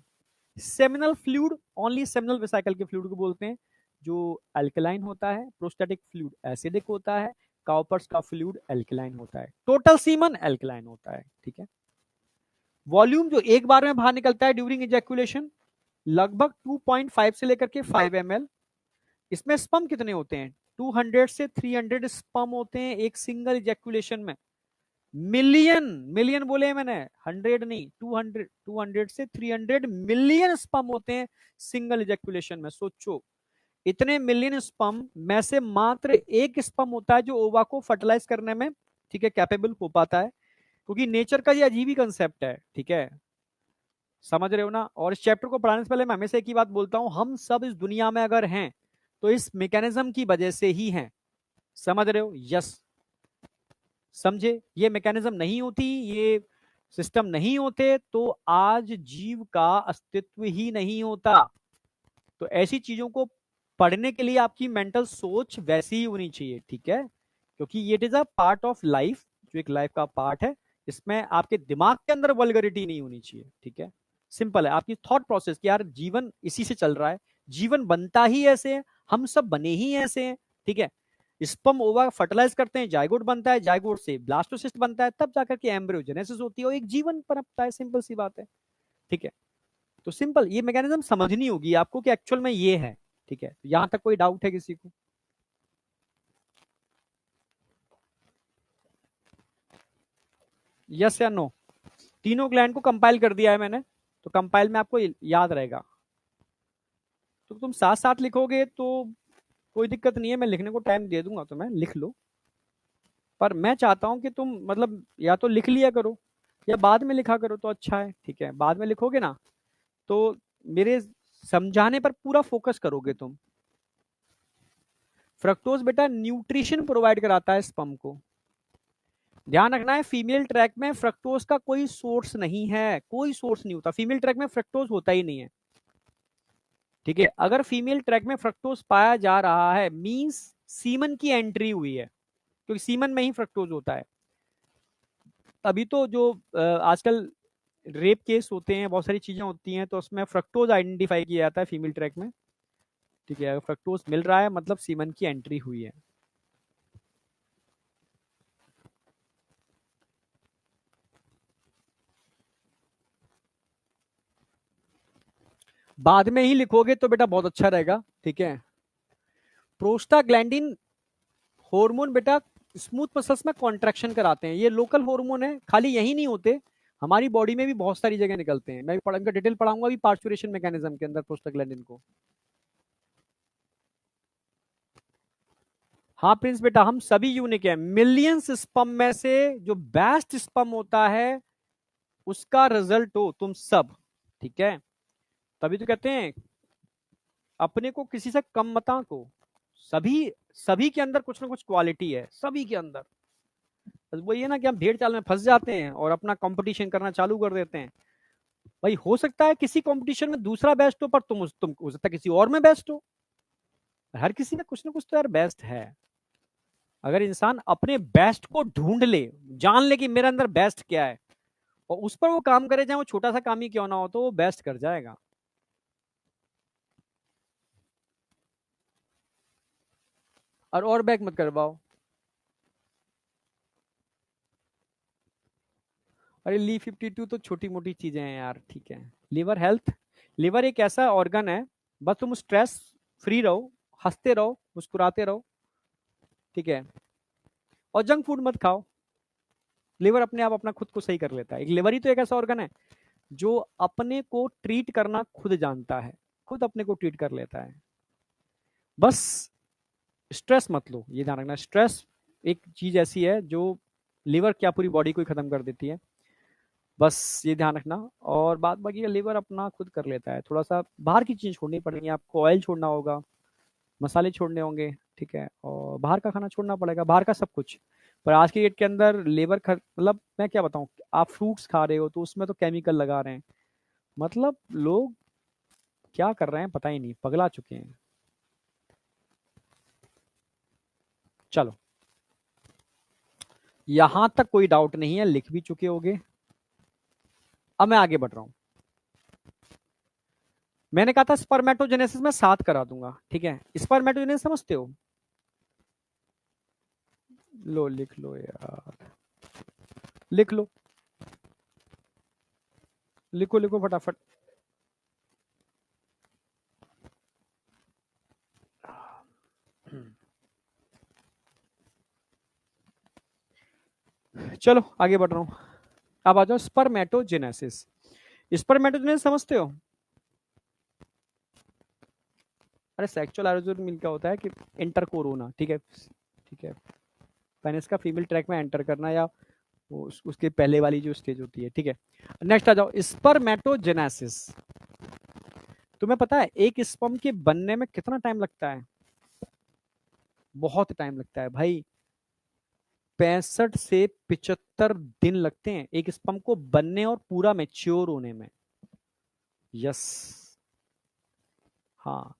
Speaker 1: Seminal fluid only seminal vesicle के फ्लूइड को बोलते हैं, जो अल्कलाइन होता है। प्रोस्टैटिक फ्लूइड एसिडिक होता है। काउपर्स का फ्लूइड अल्कलाइन होता है। टोटल सीमन अल्कलाइन होता है। ठीक है, वॉल्यूम जो एक बार में बाहर निकलता है ड्यूरिंग इजैकुलेशन लगभग 2.5 से लेकर के 5 ml। इसमें स्पर्म कितने होते हैं? 200 से 300 स्पर्म होते हैं एक सिंगल इजैकुलेशन में। मिलियन, मिलियन बोले हैं मैंने, 100 नहीं, 200 से 300 मिलियन स्पर्म होते हैं सिंगल इजैकुलेशन में। सोचो, इतने मिलियन स्पर्म में से मात्र एक स्पर्म होता है जो ओवा को फर्टिलाइज करने में, ठीक है, कैपेबल हो पाता है। क्योंकि नेचर का ये अजीब ही कंसेप्ट है। ठीक है, समझ रहे हो ना। और इस चैप्टर को पढ़ाने से पहले मैं हमेशा एक ही बात बोलता हूं, हम सब इस दुनिया में अगर हैं तो इस मैकेनिज्म की वजह से ही हैं। समझ रहे हो? यस, समझे? ये मैकेनिज्म नहीं होती, ये सिस्टम नहीं होते तो आज जीव का अस्तित्व ही नहीं होता। तो ऐसी चीजों को पढ़ने के लिए आपकी मेंटल सोच वैसी ही होनी चाहिए। ठीक है, क्योंकि ये it is a part of life, जो एक लाइफ का पार्ट है। इसमें आपके दिमाग के अंदर वल्गरिटी नहीं होनी चाहिए। ठीक है, सिंपल है आपकी थॉट प्रोसेस कि यार जीवन इसी से चल रहा है, जीवन बनता ही ऐसे है, हम सब बने ही ऐसे हैं। ठीक है, स्पर्म ओवा फर्टिलाइज करते हैं, जायगोट बनता है, जायगोट से ब्लास्टोसिस्ट बनता है, तब जाकर के एम्ब्रियोजेनेसिस होती है और एक जीवन पनपता है। सिंपल सी बात है। ठीक है, तो सिंपल ये मैकेनिज्म समझनी होगी आपको कि एक्चुअल में ये है। ठीक है, तो यहां तक कोई डाउट है किसी को? यस या नो? तीनों ग्लैंड को कंपाइल कर दिया है मैंने, तो कंपाइल में आपको याद रहेगा। तो तुम साथ साथ लिखोगे तो कोई दिक्कत नहीं है, मैं लिखने को टाइम दे दूंगा, तो मैं लिख लो। पर मैं चाहता हूं कि तुम मतलब या तो लिख लिया करो या बाद में लिखा करो तो अच्छा है, ठीक है। बाद में लिखोगे ना तो मेरे समझाने पर पूरा फोकस करोगे तुम। फ्रक्टोज बेटा न्यूट्रिशन प्रोवाइड कराता है स्पर्म को। ध्यान रखना है, फीमेल ट्रैक में फ्रक्टोज का कोई सोर्स नहीं है, कोई सोर्स नहीं होता फीमेल ट्रैक में, फ्रक्टोज होता ही नहीं है, ठीक है। अगर फीमेल ट्रैक में फ्रक्टोज पाया जा रहा है मींस सीमन की एंट्री हुई है, क्योंकि सीमन में ही फ्रक्टोज होता है। अभी तो जो आजकल रेप केस होते हैं, बहुत सारी चीजें होती हैं, तो उसमें फ्रक्टोज आइडेंटिफाई किया जाता है फीमेल ट्रैक में, ठीक है। अगर फ्रक्टोज मिल रहा है मतलब सीमन की एंट्री हुई है। बाद में ही लिखोगे तो बेटा बहुत अच्छा रहेगा, ठीक है। प्रोस्टाग्लैंडिन हार्मोन बेटा स्मूथ मसल्स में कॉन्ट्रैक्शन कराते हैं, ये लोकल हार्मोन है, खाली यही नहीं होते, हमारी बॉडी में भी बहुत सारी जगह निकलते हैं। मैं भी पढ़ूंगा, डिटेल पढ़ाऊंगा भी पार्चुरेशन मैकेनिज्म के अंदर प्रोस्टाग्लैंडिन को। हाँ प्रिंस बेटा, हम सभी यूनिक है, मिलियंस स्पर्म में से जो बेस्ट स्पर्म होता है उसका रिजल्ट हो तुम सब, ठीक है। तभी तो कहते हैं अपने को किसी से कम मत आंको। सभी सभी के अंदर कुछ ना कुछ क्वालिटी है, सभी के अंदर। बस वही है ना कि हम भेड़ चाल में फंस जाते हैं और अपना कंपटीशन करना चालू कर देते हैं। भाई हो सकता है किसी कंपटीशन में दूसरा बेस्ट हो, पर तुम हो सकता है किसी और में बेस्ट हो। हर किसी में कुछ ना कुछ तो यार बेस्ट है। अगर इंसान अपने बेस्ट को ढूंढ ले, जान ले कि मेरे अंदर बेस्ट क्या है, और उस पर वो काम करे, चाहे वो छोटा सा काम ही क्यों ना हो, तो वो बेस्ट कर जाएगा। और बैक मत करवाओ। अरे ली 52 तो छोटी मोटी चीजें हैं यार, ठीक है। लिवर हेल्थ, लिवर एक ऐसा ऑर्गन है, बस तुम स्ट्रेस फ्री रहो, हंसते रहो, मुस्कुराते रहो, ठीक है। और जंक फूड मत खाओ। लिवर अपने आप अपना खुद को सही कर लेता है। एक लिवर ही तो एक ऐसा ऑर्गन है जो अपने को ट्रीट करना खुद जानता है, खुद अपने को ट्रीट कर लेता है। बस स्ट्रेस मत लो, ये ध्यान रखना, स्ट्रेस एक चीज ऐसी है जो लिवर क्या पूरी बॉडी को ही खत्म कर देती है। बस ये ध्यान रखना। और बात बाकी लिवर अपना खुद कर लेता है। थोड़ा सा बाहर की चीज छोड़नी पड़ेगी आपको, ऑयल छोड़ना होगा, मसाले छोड़ने होंगे, ठीक है। और बाहर का खाना छोड़ना पड़ेगा, बाहर का सब कुछ। पर आज के डेट के अंदर लेबर मतलब मैं क्या बताऊं, आप फ्रूट्स खा रहे हो तो उसमें तो केमिकल लगा रहे हैं। मतलब लोग क्या कर रहे हैं पता ही नहीं, पगला चुके हैं। चलो, यहां तक कोई डाउट नहीं है, लिख भी चुके होगे। अब मैं आगे बढ़ रहा हूं। मैंने कहा था स्पर्मेटोजेनेसिस में 7 करा दूंगा, ठीक है। स्पर्मेटोजेनेसिस समझते हो? लो लिख लो यार, लिख लो, लिखो लिखो फटाफट। चलो आगे बढ़ रहा हूं। अब आ जाओ स्पर्मेटोजेनेसिस। स्पर्मेटोजेनेसिस समझते हो? अरे सेक्सुअल एरोजन मिल क्या होता है कि इंटर कोर होना, ठीक है, ठीक है। पेनिस का फीमेल ट्रैक में एंटर करना, या उसके पहले वाली जो स्टेज होती है, ठीक है। नेक्स्ट आ जाओ स्पर्मेटोजेनेसिस। तुम्हें पता है एक स्पर्म के बनने में कितना टाइम लगता है? बहुत टाइम लगता है भाई, 65 से 75 दिन लगते हैं एक स्पर्म को बनने और पूरा मेच्योर होने में। यस, हाँ।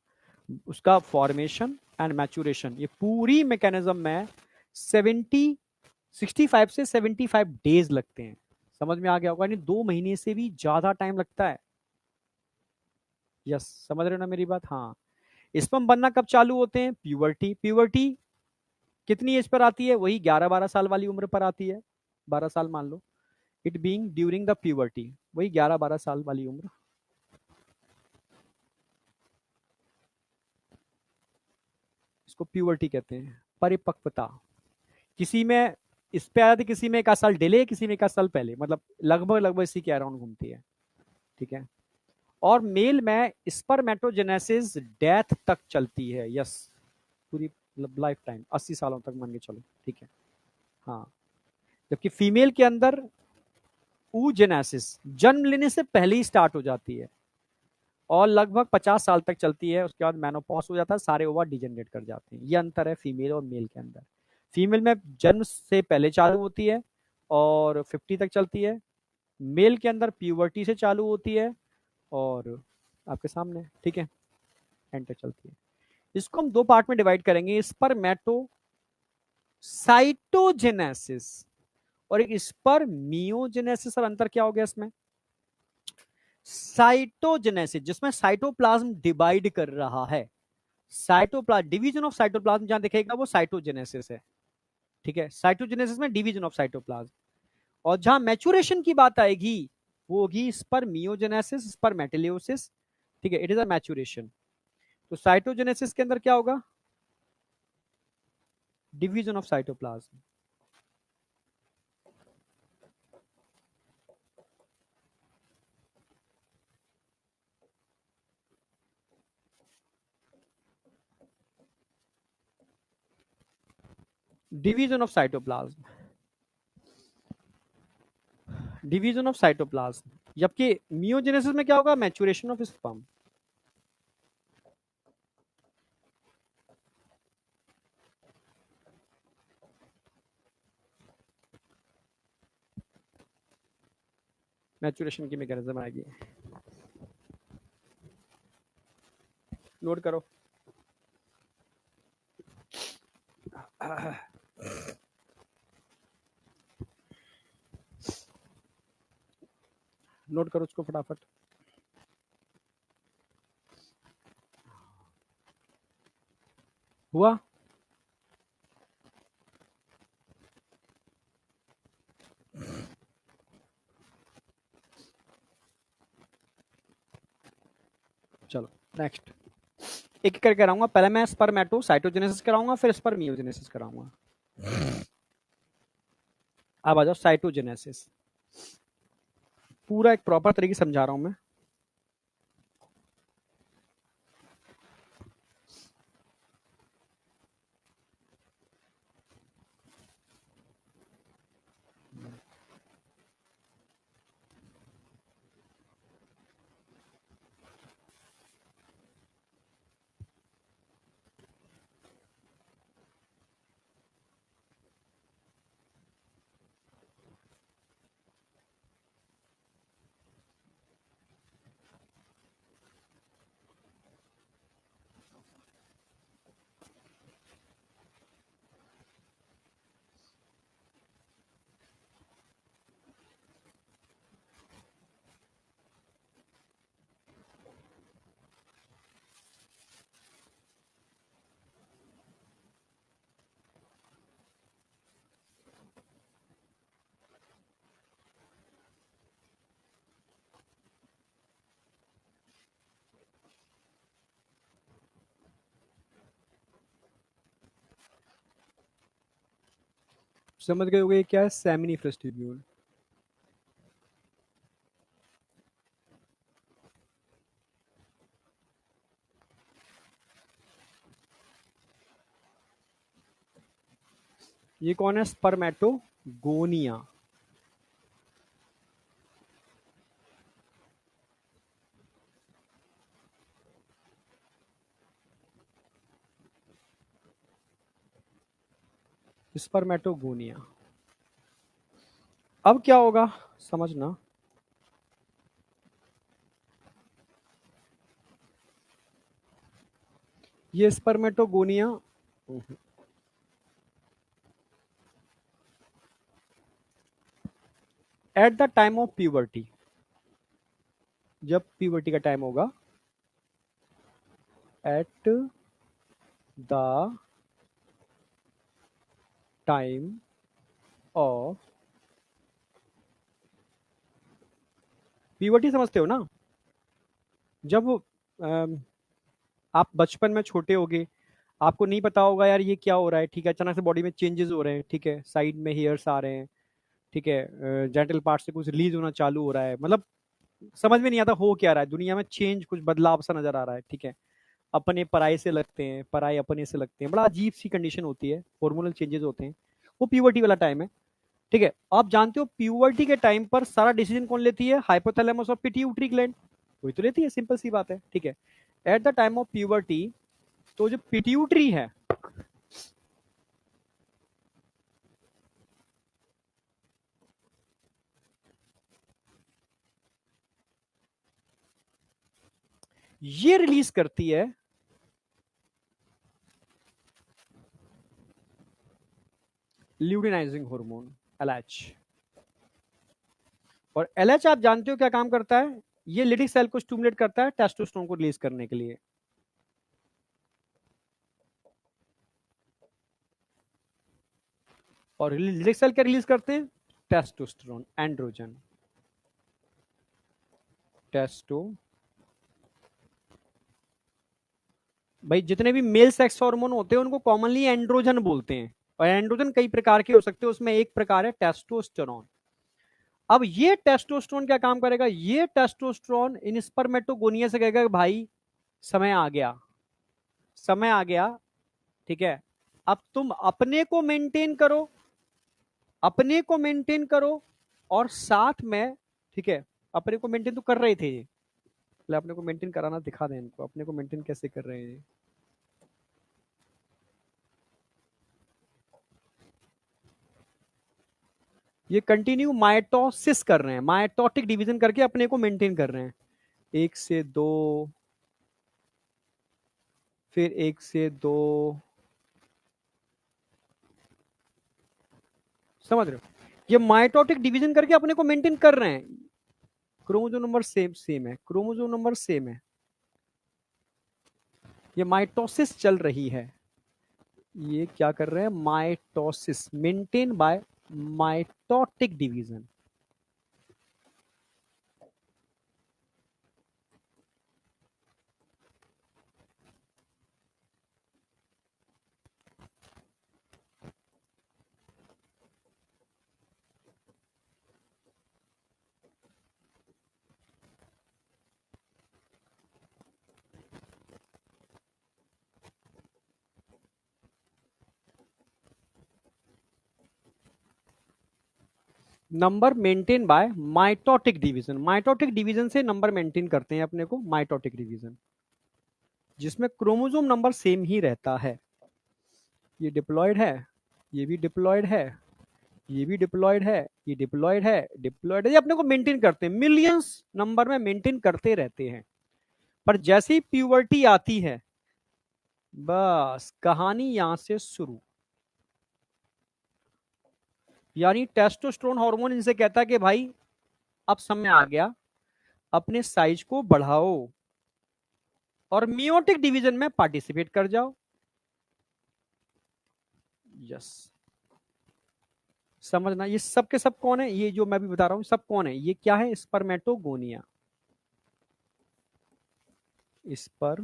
Speaker 1: उसका फॉर्मेशन एंड मैचुरेशन, ये पूरी मैकेनिज्म में 65 से 75 डेज लगते हैं। समझ में आ गया होगा, यानी 2 महीने से भी ज्यादा टाइम लगता है। यस, समझ रहे हो ना मेरी बात? हाँ। स्पर्म बनना कब चालू होते हैं? प्यूबर्टी। प्यूबर्टी कितनी एज पर आती है? वही 11-12 साल वाली उम्र पर आती है, 12 साल मान लो। It being during the puberty, वही 11-12 साल वाली उम्र, इसको प्यूबर्टी कहते हैं, परिपक्वता। किसी में इस पे आ जाती, किसी में 1 साल डिले, किसी में 1 साल पहले, मतलब लगभग लगभग इसी के अराउंड घूमती है। ठीक है। और मेल में स्पर्मेटोजेनेसिस डेथ तक चलती है। यस, पूरी मतलब लाइफ टाइम 80 सालों तक मान के चलो। ठीक है। हाँ, जबकि फीमेल के अंदर oogenesis जन्म लेने से पहले ही स्टार्ट हो जाती है और लगभग 50 साल तक चलती है। उसके बाद मेनोपॉज हो जाता है, सारे ओवा डिजेनरेट कर जाते हैं। ये अंतर है फीमेल और मेल के अंदर। फीमेल में जन्म से पहले चालू होती है और 50 तक चलती है। मेल के अंदर प्यूबर्टी से चालू होती है और आपके सामने, ठीक है, एंड तक चलती है। इसको हम 2 पार्ट में डिवाइड करेंगे, स्पर्मेटो साइटोजेनेसिस और एक स्पर्मियोजेनेसिस। और अंतर क्या हो गया इसमें? साइटोजेनेसिस जिसमें साइटोप्लाज्म डिवाइड कर रहा है, साइटोप्लाज्म डिवीजन ऑफ साइटोप्लाज्म जहां दिखेगा वो साइटोजेनेसिस है। ठीक है, साइटोजेनेसिस में डिवीजन ऑफ साइटोप्लाज्म। और जहां मैचुरेशन की बात आएगी वो होगी स्पर्मियोजेनेसिस, स्पर्मेटिलियोसिस। ठीक है, इट इज अ मैचुरेशन। तो साइटोजेनेसिस के अंदर क्या होगा? Division of cytoplasm. Division of cytoplasm, division of cytoplasm. जबकि मियोजेनेसिस में क्या होगा? Maturation of sperm. मैचुरेशन की मैकेनिज्म आएगी, नोट करो। नोट करो उसको फटाफट। हुआ? चलो नेक्स्ट, एक एक करके कराऊंगा। पहले मैं स्पर्मेटो साइटोजेनेसिस कराऊंगा, फिर स्पर्मियोजेनेसिस कराऊंगा। अब आ जाओ साइटोजेनेसिस। पूरा एक प्रॉपर तरीके से समझा रहा हूं मैं। समझ गए होगे क्या है सेमिनिफरस ट्यूब्यूल? ये कौन है? स्पर्मेटोगोनिया। स्पर्मेटोगोनिया। अब क्या होगा समझना। ये spermatogonia at the time of puberty, जब प्यूबर्टी का टाइम होगा, at the time of puberty, समझते हो ना? जब अम, आप बचपन में छोटे होगे, आपको नहीं पता होगा यार ये क्या हो रहा है, ठीक है, अचानक से बॉडी में चेंजेस हो रहे हैं, ठीक है, साइड में हेयर्स आ रहे हैं, ठीक है, जेंटल पार्ट से कुछ रिलीज होना चालू हो रहा है, मतलब समझ में नहीं आता हो क्या रहा है, दुनिया में चेंज कुछ बदलाव सा नजर आ रहा है, ठीक है। अपने पराये से लगते हैं, पराये अपने से लगते हैं, बड़ा अजीब सी कंडीशन होती है, हार्मोनल चेंजेस होते हैं, वो प्यूबर्टी वाला टाइम है, ठीक है। आप जानते हो प्यूबर्टी के टाइम पर सारा डिसीजन कौन लेती है, हाइपोथैलेमस और पिट्यूटरी ग्लैंड, वही तो लेती है, सिंपल सी बात है, ठीक है। At the time of puberty तो जो पिट्यूटरी है, ये रिलीज करती है ल्यूटिनाइजिंग हार्मोन एलएच। और एलएच आप जानते हो क्या काम करता है, ये लिटिक सेल को स्टिमुलेट करता है टेस्टोस्टेरोन को रिलीज करने के लिए। और लिटिक सेल क्या रिलीज करते हैं, टेस्टोस्टेरोन, एंड्रोजन, टेस्टो। भाई जितने भी मेल सेक्स हार्मोन होते हैं उनको कॉमनली एंड्रोजन बोलते हैं, और एंड्रोजन कई प्रकार के हो सकते हैं, उसमें एक प्रकार है टेस्टोस्टेरोन। अब ये टेस्टोस्टेरोन क्या काम करेगा, ये टेस्टोस्टेरोन इन स्पर्मेटोगोनिया से कहेगा कि भाई समय आ गया, समय आ गया, ठीक है, अब तुम अपने को मेंटेन करो, अपने को मेंटेन करो, और साथ में, ठीक है, अपने को मेंटेन तो कर रहे थे ये, अपने को मेंटेन कराना दिखा दें इनको, अपने को मेंटेन कैसे कर रहे हैं ये कंटिन्यू माइटोसिस कर रहे हैं, माइटोटिक डिवीजन करके अपने को मेंटेन कर रहे हैं, एक से दो, फिर एक से दो, समझ रहे हो, ये माइटोटिक डिवीजन करके अपने को मेंटेन कर रहे हैं। क्रोमोसोम नंबर सेम सेम है, क्रोमोसोम नंबर सेम है, ये माइटोसिस चल रही है, ये क्या कर रहे हैं, mitosis maintain by mitotic division. Number maintain by mitotic division, mitotic division से नंबर मेंटेन करते हैं अपने को, माइटोटिक डिवीजन जिसमें क्रोमोसोम नंबर सेम ही रहता है, ये डिप्लॉयड है, ये भी डिप्लॉयड है, ये भी डिप्लॉयड है, ये डिप्लॉयड है, डिप्लॉयड है, ये अपने को मेंटेन करते हैं, मिलियंस नंबर में मेंटेन करते रहते हैं। पर जैसे ही प्यूबर्टी आती है, बस कहानी यहां से शुरू, यानी टेस्टोस्टेरोन हार्मोन इनसे कहता है कि भाई अब समय आ गया, अपने साइज को बढ़ाओ और मियोटिक डिवीजन में पार्टिसिपेट कर जाओ। यस, समझना, ये सब के सब कौन है, ये जो मैं भी बता रहा हूं सब कौन है, ये क्या है, स्पर्मेटोगोनिया, स्पर्मेटोगोनिया।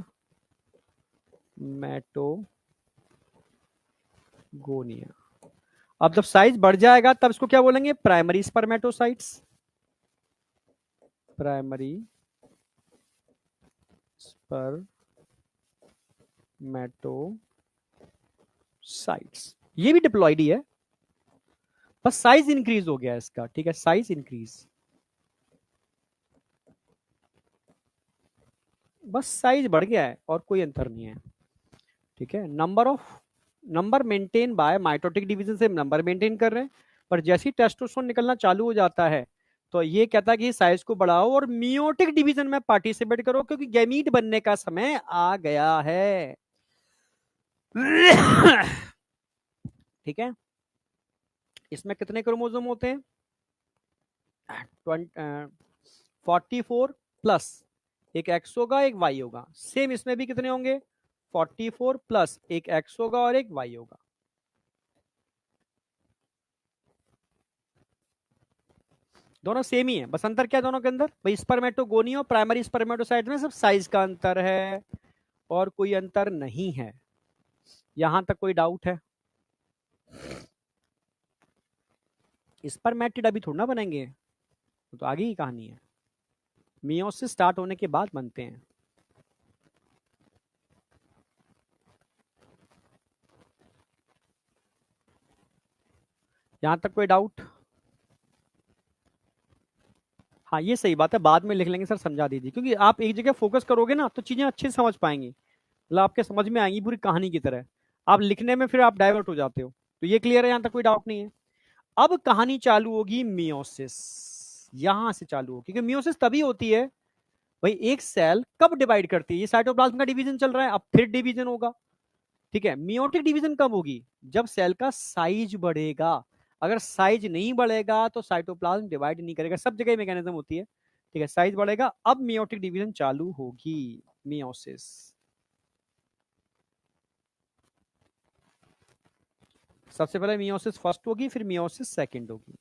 Speaker 1: अब जब साइज बढ़ जाएगा तब इसको क्या बोलेंगे, प्राइमरी स्पर्मेटोसाइट्स, प्राइमरी स्पर्मेटोसाइट्स, ये भी डिप्लॉयड ही है, बस साइज इंक्रीज हो गया इसका, ठीक है, साइज इंक्रीज, बस साइज बढ़ गया है और कोई अंतर नहीं है, ठीक है। Number maintain by mitotic division से नंबर मेंटेन कर रहे हैं, पर जैसे ही टेस्टोस्टेरोन निकलना चालू हो जाता है तो ये कहता है कि साइज को बढ़ाओ और मियोटिक डिवीजन में पार्टिसिपेट करो क्योंकि गैमीट बनने का समय आ गया है। ठीक है, इसमें कितने क्रोमोसोम होते हैं, 44 प्लस एक एक्स होगा एक वाई होगा, सेम इसमें भी कितने होंगे, 44 प्लस एक एक्स होगा और एक वाई होगा। दोनों सेम ही है, बस अंतर क्या है दोनों के अंदर, भाई स्पर्मेटोगोनी और प्राइमरी स्पर्मेटोसाइट में सब साइज का अंतर है और कोई अंतर नहीं है। यहां तक कोई डाउट है? स्पर्मेटिड अभी थोड़ा ना बनेंगे, तो आगे की कहानी है, मियोसिस स्टार्ट होने के बाद बनते हैं। यहां तक कोई डाउट? हाँ ये सही बात है, बाद में लिख लेंगे सर, समझा दीजिए, क्योंकि आप एक जगह फोकस करोगे ना तो चीजें अच्छे से समझ पाएंगी, मतलब आपके समझ में आएंगी पूरी कहानी की तरह। आप लिखने में फिर आप डाइवर्ट हो जाते हो। तो ये क्लियर है, यहां तक कोई डाउट नहीं है। अब कहानी चालू होगी मियोसिस, यहां से चालू होगी, क्योंकि मियोसिस तभी होती है भाई, एक सेल कब डिवाइड करती है, ये साइटोप्लाज्म का डिवीजन चल रहा है, अब फिर डिवीजन होगा। ठीक है, मियोटिक डिवीजन कब होगी? जब सेल का साइज बढ़ेगा। अगर साइज नहीं बढ़ेगा तो साइटोप्लाज्म डिवाइड नहीं करेगा, सब जगह मैकेनिज्म होती है। ठीक है, साइज बढ़ेगा, अब मियोटिक डिवीजन चालू होगी, मियोसिस। सबसे पहले मियोसिस फर्स्ट होगी, फिर मियोसिस सेकंड होगी।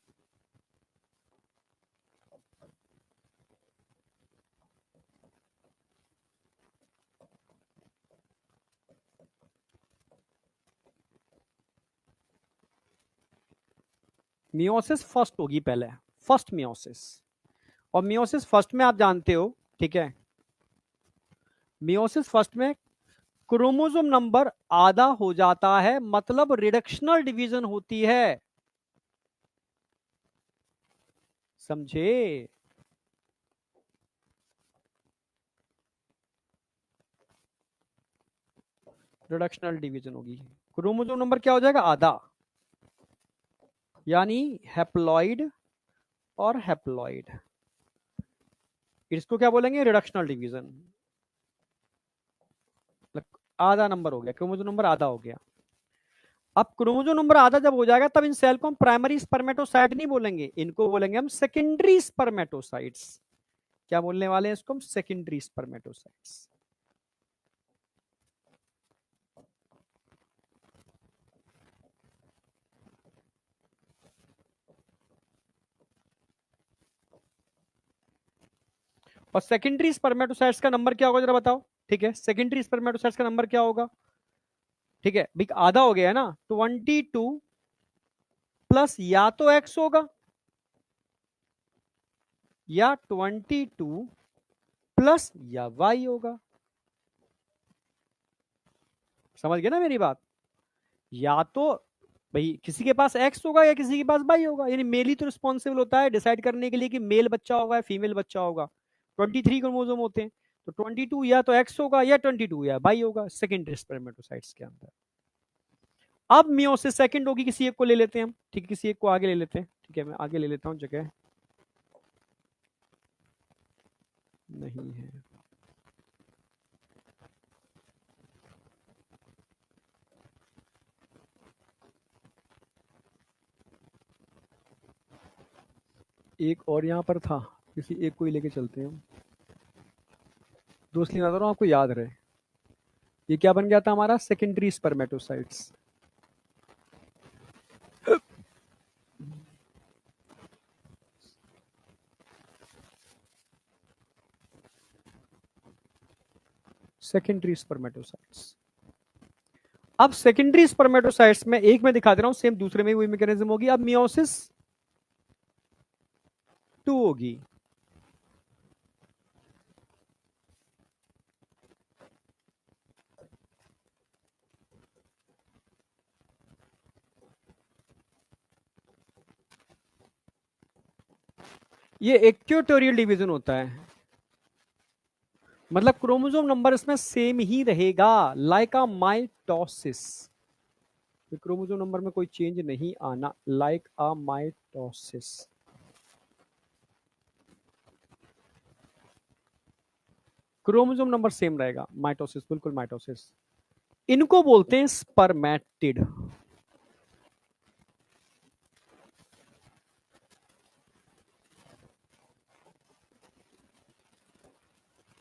Speaker 1: मियोसिस फर्स्ट होगी पहले, फर्स्ट मियोसिस। और मियोसिस फर्स्ट में आप जानते हो, ठीक है, मियोसिस फर्स्ट में क्रोमोसोम नंबर आधा हो जाता है, मतलब रिडक्शनल डिवीजन होती है, समझे? रिडक्शनल डिवीजन होगी, क्रोमोसोम नंबर क्या हो जाएगा? आधा, यानी हैप्लॉइड और हैप्लॉइड, इसको क्या बोलेंगे? Reductional division. आधा नंबर हो गया, क्रोमोसोम नंबर आधा हो गया। अब क्रोमोसोम नंबर आधा जब हो जाएगा, तब इन सेल को हम प्राइमरी स्पर्मेटोसाइट नहीं बोलेंगे, इनको बोलेंगे हम सेकेंडरी स्पर्मेटोसाइट्स। क्या बोलने वाले हैं इसको हम? Secondary spermatocytes. और सेकेंडरी स्पर्मेटोसाइट्स का नंबर क्या होगा जरा बताओ? ठीक है, सेकेंडरी स्पर्मेटोसाइट्स का नंबर क्या होगा? ठीक है, बिग आधा हो गया है ना, 22 प्लस या तो एक्स होगा या 22 प्लस या वाई होगा। समझ गए ना मेरी बात? या तो भाई किसी के पास एक्स होगा या किसी के पास वाई होगा, यानी मेल ही तो रिस्पॉन्सिबल होता है डिसाइड करने के लिए कि मेल बच्चा होगा या फीमेल बच्चा होगा। 23 क्रोमोसोम होते हैं, तो 22 या तो एक्स होगा या 22 या वाई होगा सेकेंडरी स्पर्मेटोसाइट्स के अंदर। अब मियोसिस सेकंड होगी, किसी एक को ले लेते हैं हम, ठीक है, किसी एक को आगे ले लेते हैं। ठीक है, मैं आगे ले लेता हूं जगह, नहीं है। एक और यहाँ पर था, किसी एक को ही लेके चलते हैं हम, दोस्त लेना था आपको याद रहे। ये क्या बन गया था हमारा? Secondary spermatocytes. Secondary spermatocytes. अब सेकेंडरी स्पर्मेटोसाइट्स में एक में दिखा दे रहा हूं, सेम दूसरे में वही मैकेनिज्म होगी। अब मियोसिस 2 होगी। ये इक्वेटोरियल डिवीजन होता है, मतलब क्रोमोसोम नंबर इसमें सेम ही रहेगा, लाइक अ माइटोसिस। क्रोमोसोम नंबर में कोई चेंज नहीं आना, लाइक अ माइटोसिस। क्रोमोसोम नंबर सेम रहेगा, माइटोसिस, बिल्कुल माइटोसिस। इनको बोलते हैं स्पर्मेटिड।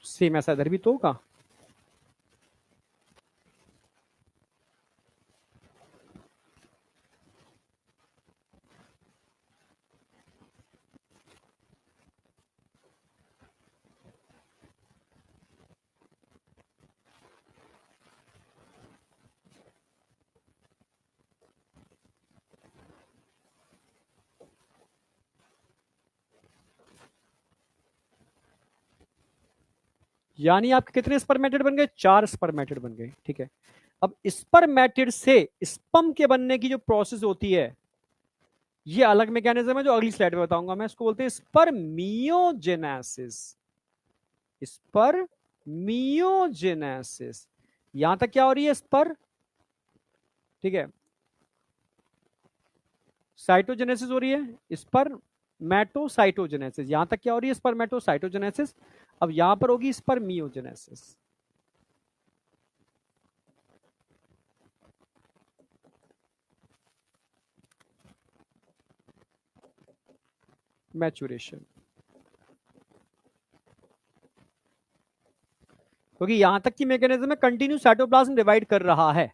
Speaker 1: सेम ऐसा इधर भी तो होगा। यानी आपके कितने स्पर्मेटेड बन गए? 4 स्पर्मेटेड बन गए, ठीक है। अब स्पर्मेटेड से स्पर्म के बनने की जो प्रोसेस होती है, ये अलग मैकेनिज्म है जो अगली स्लाइड में बताऊंगा मैं। इसको बोलते हैं स्पर्मियोजेनेसिस। स्पर्मियोजेनेसिस। यहां तक क्या हो रही है? स्पर, ठीक है, साइटोजेनेसिस हो रही है, स्पर्मेटोसाइटोजेनेसिस। यहां तक क्या हो रही है? स्पर्मेटोसाइटोजेनेसिस। अब यहां पर होगी स्पर्मियोजेनेसिस। मैचुरेशन। क्योंकि यहां तक की मैकेनिज्म में कंटिन्यू साइटोप्लाज्म डिवाइड कर रहा है।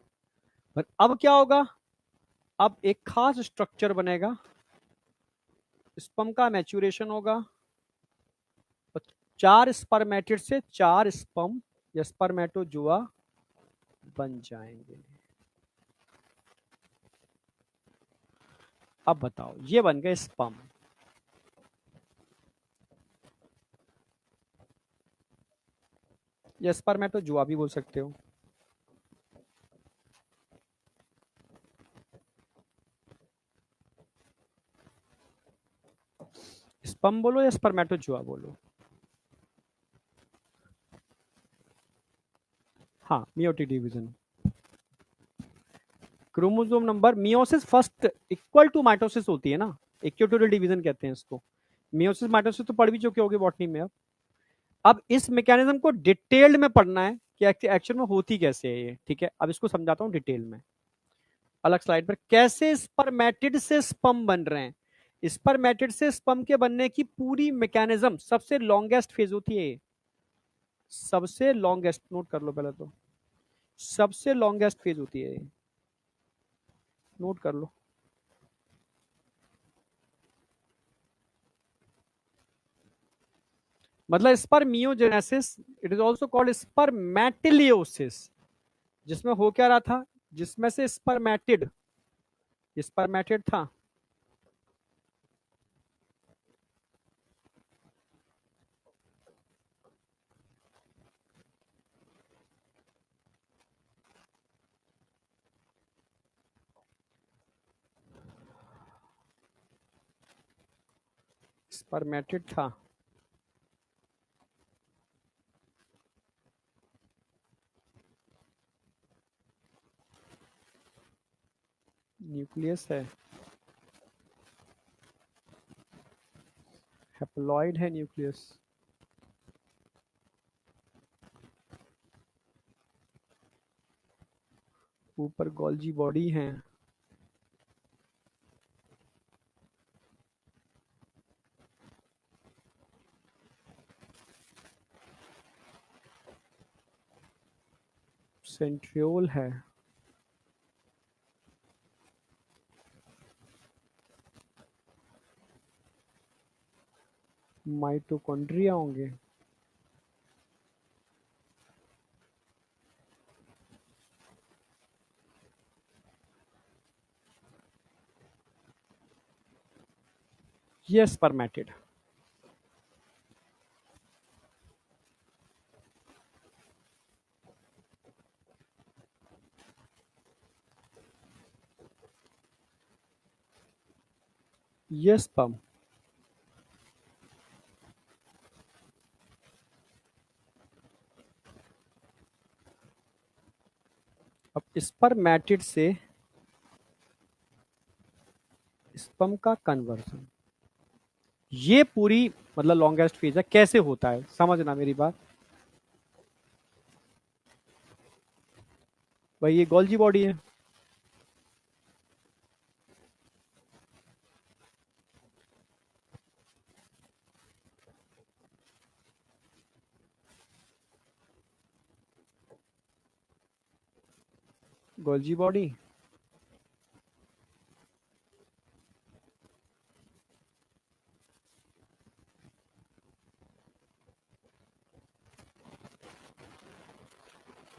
Speaker 1: पर अब क्या होगा? अब एक खास स्ट्रक्चर बनेगा, स्पर्म का मैच्योरेशन होगा, और 4 स्पर्मेटिड से 4 स्पर्म या स्पर्मेटोजुआ बन जाएंगे। अब बताओ, ये बन गए स्पर्म। या स्पर्मेटोजुआ भी बोल सकते हो। स्पर्म बोलो या स्पर्मेटोजुआ बोलो। हाँ, meiotic division. Chromosome number, meiosis first equal to mitosis होती है ना, इक्वेटोरियल डिवीजन कहते हैं इसको। मियोसिस माइटोसिस तो पढ़ भी चुके होगे बॉटनी में। अब इस मैकेनिज्म को डिटेल्ड में पढ़ना है कि एक्चुअल में होती कैसे है ये, ठीक है। अब इसको समझाता हूँ डिटेल में अलग स्लाइड पर, कैसे स्पर्मेटिड से स्पर्म बन रहे हैं। स्पर्मेटिड से स्पर्म के बनने की पूरी मैकेनिज्म, सबसे लॉन्गेस्ट फेज होती है ये। सबसे लॉन्गेस्ट, नोट कर लो पहले तो, सबसे लॉन्गेस्ट फेज होती है ये, नोट कर लो। मतलब spermiogenesis, it is also called spermateleosis. जिसमें हो क्या रहा था? जिसमें से स्पर्मेटिड, स्पर्मेटिड था, स्पर्मेटिड था, न्यूक्लियस है, हैप्लॉइड है न्यूक्लियस, ऊपर गोल्जी बॉडी है, सेंट्रियोल है, माइटोकॉन्ड्रिया होंगे। ये स्पर्मेटिड। ये स्पर्म। अब स्पर्मेटिड से स्पर्म का कन्वर्जन, ये पूरी मतलब लॉन्गेस्ट फेज है। कैसे होता है समझना मेरी बात। भाई ये गोल्जी बॉडी है, Golgi body,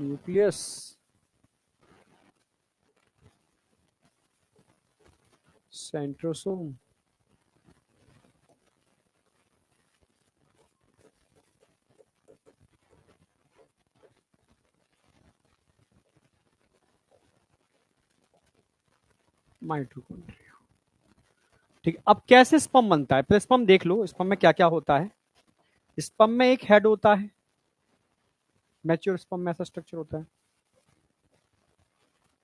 Speaker 1: nucleus, centrosome, mitochondria. ठीक, अब कैसे स्पर्म बनता है, पहले स्पर्म देख लो, स्पर्म में क्या क्या होता है। स्पर्म में एक हेड होता है, मैच्योर स्पर्म में ऐसा स्ट्रक्चर होता है।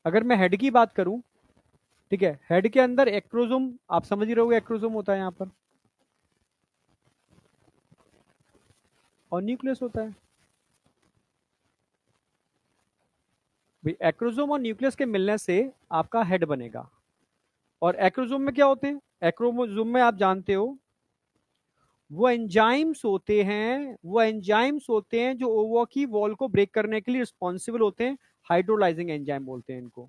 Speaker 1: अगर मैं हेड की बात करूं, ठीक है, हेड के अंदर एक्रोजोम, आप समझ ही रहोगे एक्रोजोम होता है यहाँ पर, और न्यूक्लियस होता है। भाई एक्रोजोम और न्यूक्लियस के मिलने से आपका हेड बनेगा। और एक्रोजोम में क्या होते हैं, एक्रोजोम में आप जानते हो वो एंजाइम्स होते हैं जो ओवा की वॉल को ब्रेक करने के लिए रिस्पॉन्सिबल होते हैं। हाइड्रोलाइजिंग एंजाइम बोलते हैं इनको।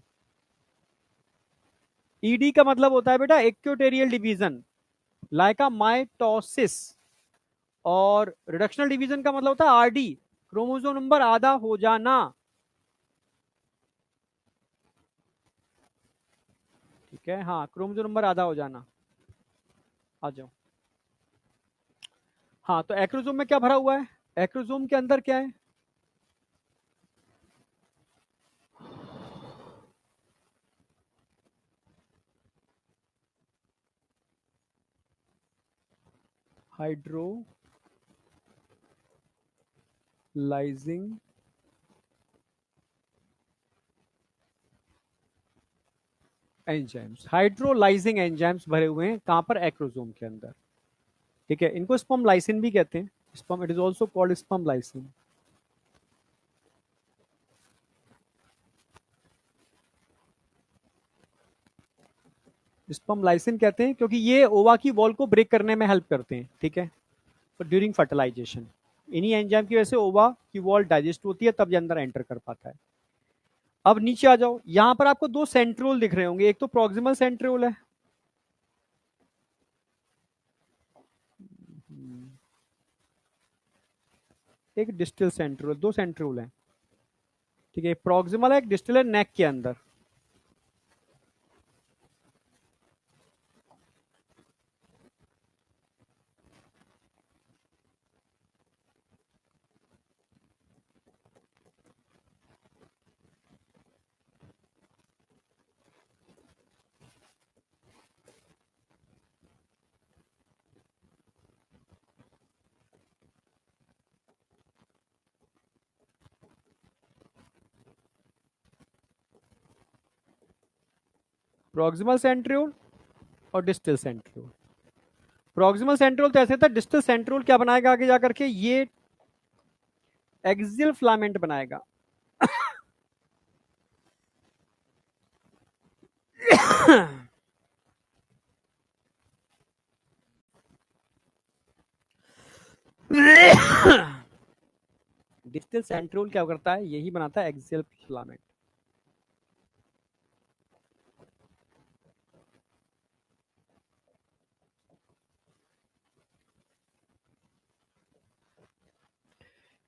Speaker 1: ईडी का मतलब होता है बेटा इक्वेटोरियल डिवीजन, लाइका माइटोसिस। और रिडक्शनल डिवीजन का मतलब होता है आरडी, क्रोमोसोम नंबर आधा हो जाना। ठीक है, हाँ, क्रोमोसोम नंबर आधा हो जाना। आ जाओ। हाँ, तो एक्रोजोम में क्या भरा हुआ है, एक्रोजोम के अंदर क्या है, हाइड्रोलाइजिंग एंजाइम्स, हाइड्रोलाइजिंग एंजाइम्स भरे हुए हैं कहां पर, एक्रोजोम के अंदर। ठीक है, इनको स्पर्म लाइसिन भी कहते हैं, sperm, it is also called sperm lysine. Sperm lysine कहते हैं क्योंकि ये ओवा की वॉल को ब्रेक करने में हेल्प करते हैं। ठीक है, तो ड्यूरिंग फर्टिलाइजेशन इन्हीं एंजाइम की वजह से ओवा की वॉल डाइजेस्ट होती है, तब ये अंदर एंटर कर पाता है। अब नीचे आ जाओ, यहां पर आपको दो सेंट्रोल दिख रहे होंगे, एक तो प्रोक्सिमल सेंट्रोल है, एक डिस्टल सेंट्रोल, दो सेंट्रोल है। ठीक है, प्रोक्सिमल है, एक डिस्टल है नेक के अंदर। प्रोक्सिमल सेंट्रोल और डिस्टल सेंट्रोल। प्रोक्सिमल सेंट्रोल तो ऐसे था, डिस्टल सेंट्रोल क्या बनाएगा आगे जाकर के, ये एक्सियल फिलामेंट बनाएगा। डिस्टल सेंट्रोल क्या करता है, यही बनाता है एक्सियल फिलामेंट।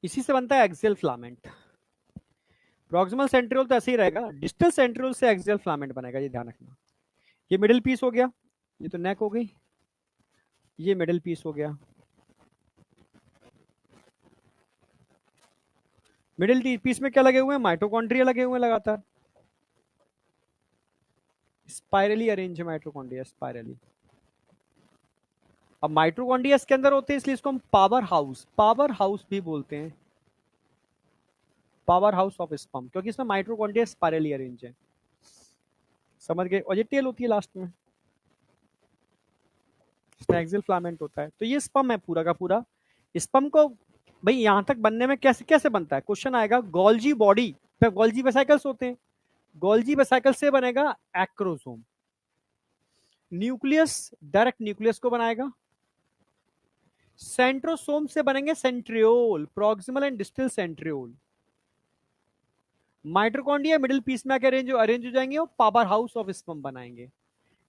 Speaker 1: इसी से बनता है एक्सियल फिलामेंट। प्रोक्सिमल सेंट्रियोल तो ऐसे ही रहेगा, डिस्टल सेंट्रियोल से एक्सियल फिलामेंट बनेगा, ये ध्यान रखना। ये मिडिल पीस हो गया, ये तो नेक हो गई, ये मिडिल पीस हो गया। मिडिल पीस में क्या लगे हुए हैं, माइटोकॉन्ड्रिया लगे हुए हैं लगातार, स्पाइरली अरेंज माइटोकॉन्ड्रिया, स्पाइरली। अब माइटोकॉन्ड्रिया इसके अंदर होते हैं, इसलिए इसको हम पावर हाउस भी बोलते हैं, पावर हाउस ऑफ स्पर्म, क्योंकि इसमें माइटोकॉन्ड्रिया स्पाइरली अरेंज है। समझ गए, और ये टेल होती है लास्ट में, एक्सियल फिलामेंट होता है। तो ये स्पर्म है पूरा का पूरा। स्पर्म को भाई यहां तक बनने में कैसे कैसे बनता है, क्वेश्चन आएगा। गोल्जी बॉडी पे गोल्जी वेसिकल्स होते हैं, गोल्जी वेसिकल से बनेगा एक्रोसोम। न्यूक्लियस डायरेक्ट न्यूक्लियस को बनाएगा। सेंट्रोसोम से बनेंगे centriole, proximal and distal centriole. Mitochondria middle piece में आके अरेंज हो जाएंगे और पावर हाउस ऑफ स्पर्म बनाएंगे।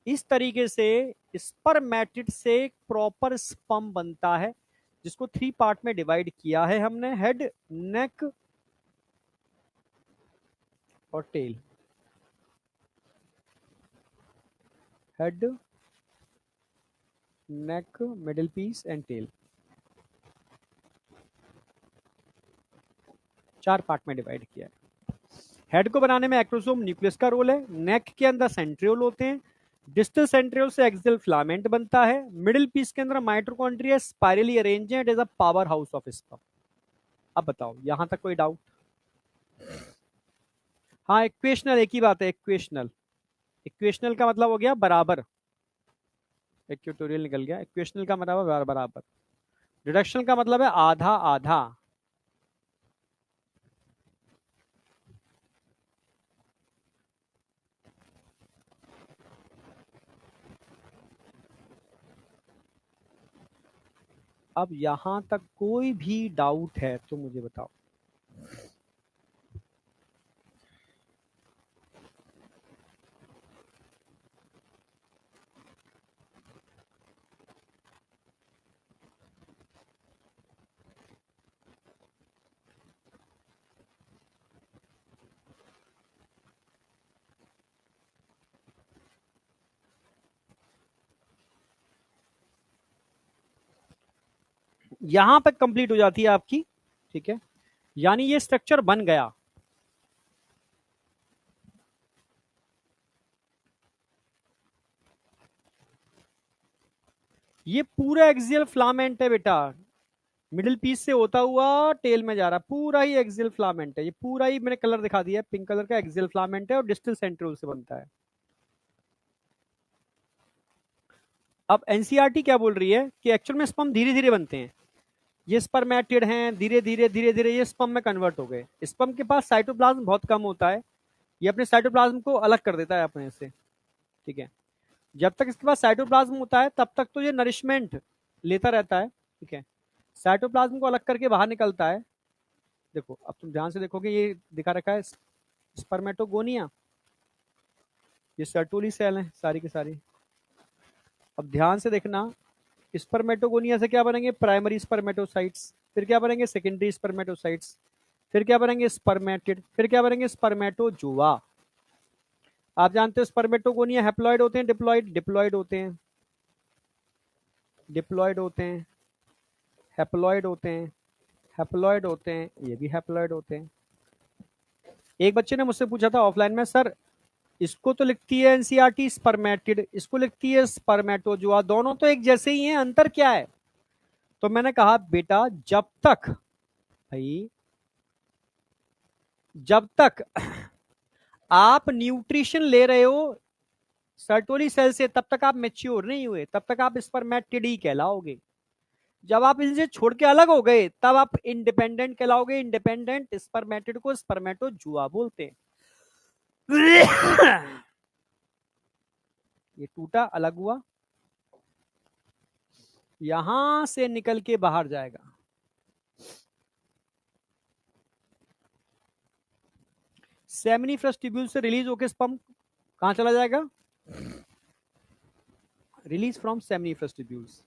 Speaker 1: इस तरीके से स्पर्मेटिड से एक प्रॉपर स्पर्म बनता है, जिसको 3 पार्ट में डिवाइड किया है हमने, हेड, नेक और tail. Head, neck, middle piece and tail, 4 part में डिवाइड किया है। हेड को बनाने में एक्रोसोम न्यूक्लियस का रोल है। नेक के अंदर सेंट्रियोल होते हैं। डिस्टल सेंट्रियोल से एक्सियल फिलामेंट बनता है। मिडिल पीस के अंदर माइटोकॉन्ड्रिया स्पाइरली अरेंज है। It is a power house of sperm. अब बताओ यहां तक कोई डाउट? हाँ, इक्वेशनल एक ही बात है, इक्वेशनल। इक्वेशनल का मतलब हो गया बराबर। इक्वेटोरियल निकल गया, इक्वेशनल का मतलब है बराबर। रिडक्शन का मतलब है आधा आधा। अब यहां तक कोई भी डाउट है तो मुझे बताओ। यहां तक कंप्लीट हो जाती है आपकी, ठीक है, यानी ये स्ट्रक्चर बन गया। ये पूरा एक्सियल फिलामेंट है बेटा, मिडिल पीस से होता हुआ टेल में जा रहा है, पूरा ही एक्सियल फिलामेंट है। ये पूरा ही मैंने कलर दिखा दिया है, पिंक कलर का एक्सियल फिलामेंट है और डिस्टल सेंट्रियोल से बनता है। अब एनसीईआरटी क्या बोल रही है कि एक्चुअल में स्पर्म धीरे धीरे बनते हैं। ये स्पर्मेटिड हैं, धीरे धीरे धीरे धीरे ये स्पर्म में कन्वर्ट हो गए। स्पर्म के पास साइटोप्लाज्म बहुत कम होता है, ये अपने साइटोप्लाज्म को अलग कर देता है अपने से, ठीक है। जब तक इसके पास साइटोप्लाज्म होता है तब तक तो ये नरिशमेंट लेता रहता है, ठीक है। साइटोप्लाज्म को अलग करके बाहर निकलता है। देखो अब तुम ध्यान से देखोगे, ये दिखा रखा है स्पर्मेटोगोनिया, ये सर्टोली सेल है सारी की सारी। अब ध्यान से देखना, स्पर्मेटोगोनिया से क्या बनेंगे? प्राइमरी स्पर्मेटोसाइट्स, फिर क्या बनेंगे? सेकेंडरी स्पर्मेटोसाइट्स, फिर क्या बनेंगे? स्पर्मेटिड, फिर क्या बनेंगे? स्पर्मेटोजोआ। आप जानते हो स्पर्मेटोगोनिया हैप्लॉइड होते हैं, डिप्लॉइड? डिप्लॉइड होते हैं, डिप्लॉइड होते हैं, हैप्लॉइड होते हैं, हैप्लॉइड होते हैं, ये भी हैप्लॉइड होते हैं। एक बच्चे ने मुझसे पूछा था ऑफलाइन में, सर इसको तो लिखती है एनसीईआरटी स्पर्मेटिड, इसको लिखती है स्पर्मेटोजोआ, दोनों तो एक जैसे ही हैं, अंतर क्या है? तो मैंने कहा बेटा जब तक, भाई जब तक आप न्यूट्रिशन ले रहे हो सर्टोली सेल से तब तक आप मेच्योर नहीं हुए, तब तक आप स्पर्मेटिड ही कहलाओगे। जब आप इनसे छोड़ के अलग हो गए तब आप इंडिपेंडेंट कहलाओगे। इंडिपेंडेंट स्पर्मेटिड को स्पर्मेटोजुआ बोलते हैं। ये टूटा, अलग हुआ, यहां से निकल के बाहर जाएगा। सेमिनिफरस ट्यूब्यूल से रिलीज होकर स्पर्म कहां चला जाएगा? Release from seminiferous tubules.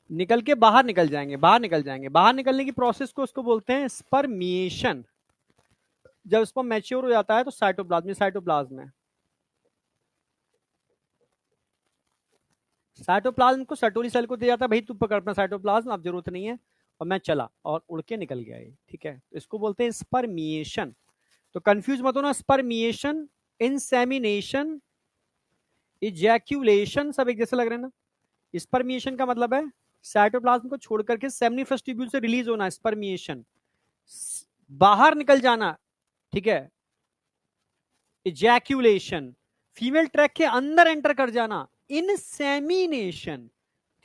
Speaker 1: निकल के बाहर निकल जाएंगे, बाहर निकल जाएंगे। बाहर निकलने की प्रोसेस को उसको बोलते हैं स्पर्मिएशन। जब स्पर्म मैच्योर हो जाता है तो साइटोप्लाज्म, साइटोप्लाज्म है, साइटोप्लाज्म को सर्टोली सेल को दिया जाता है, भाई तू पकड़ अपना साइटोप्लाज्म, अब जरूरत नहीं है, और मैं चला और उड़ के निकल गया ये, ठीक है। तो इसको बोलते हैं स्पर्मिएशन। तो कंफ्यूज मत होना, स्पर्मिएशन, इंसेमिनेशन, इजैक्यूलेशन सब एक जैसे लग रहे हैं ना। स्पर्मिएशन का मतलब है साइटोप्लाज्म को छोड़ करके सेमिनिफरस ट्यूब्यूल से रिलीज होना, स्पर्मिएशन, बाहर निकल जाना, ठीक है। इजैक्यूलेशन, फीमेल ट्रैक के अंदर एंटर कर जाना, इनसेमिनेशन।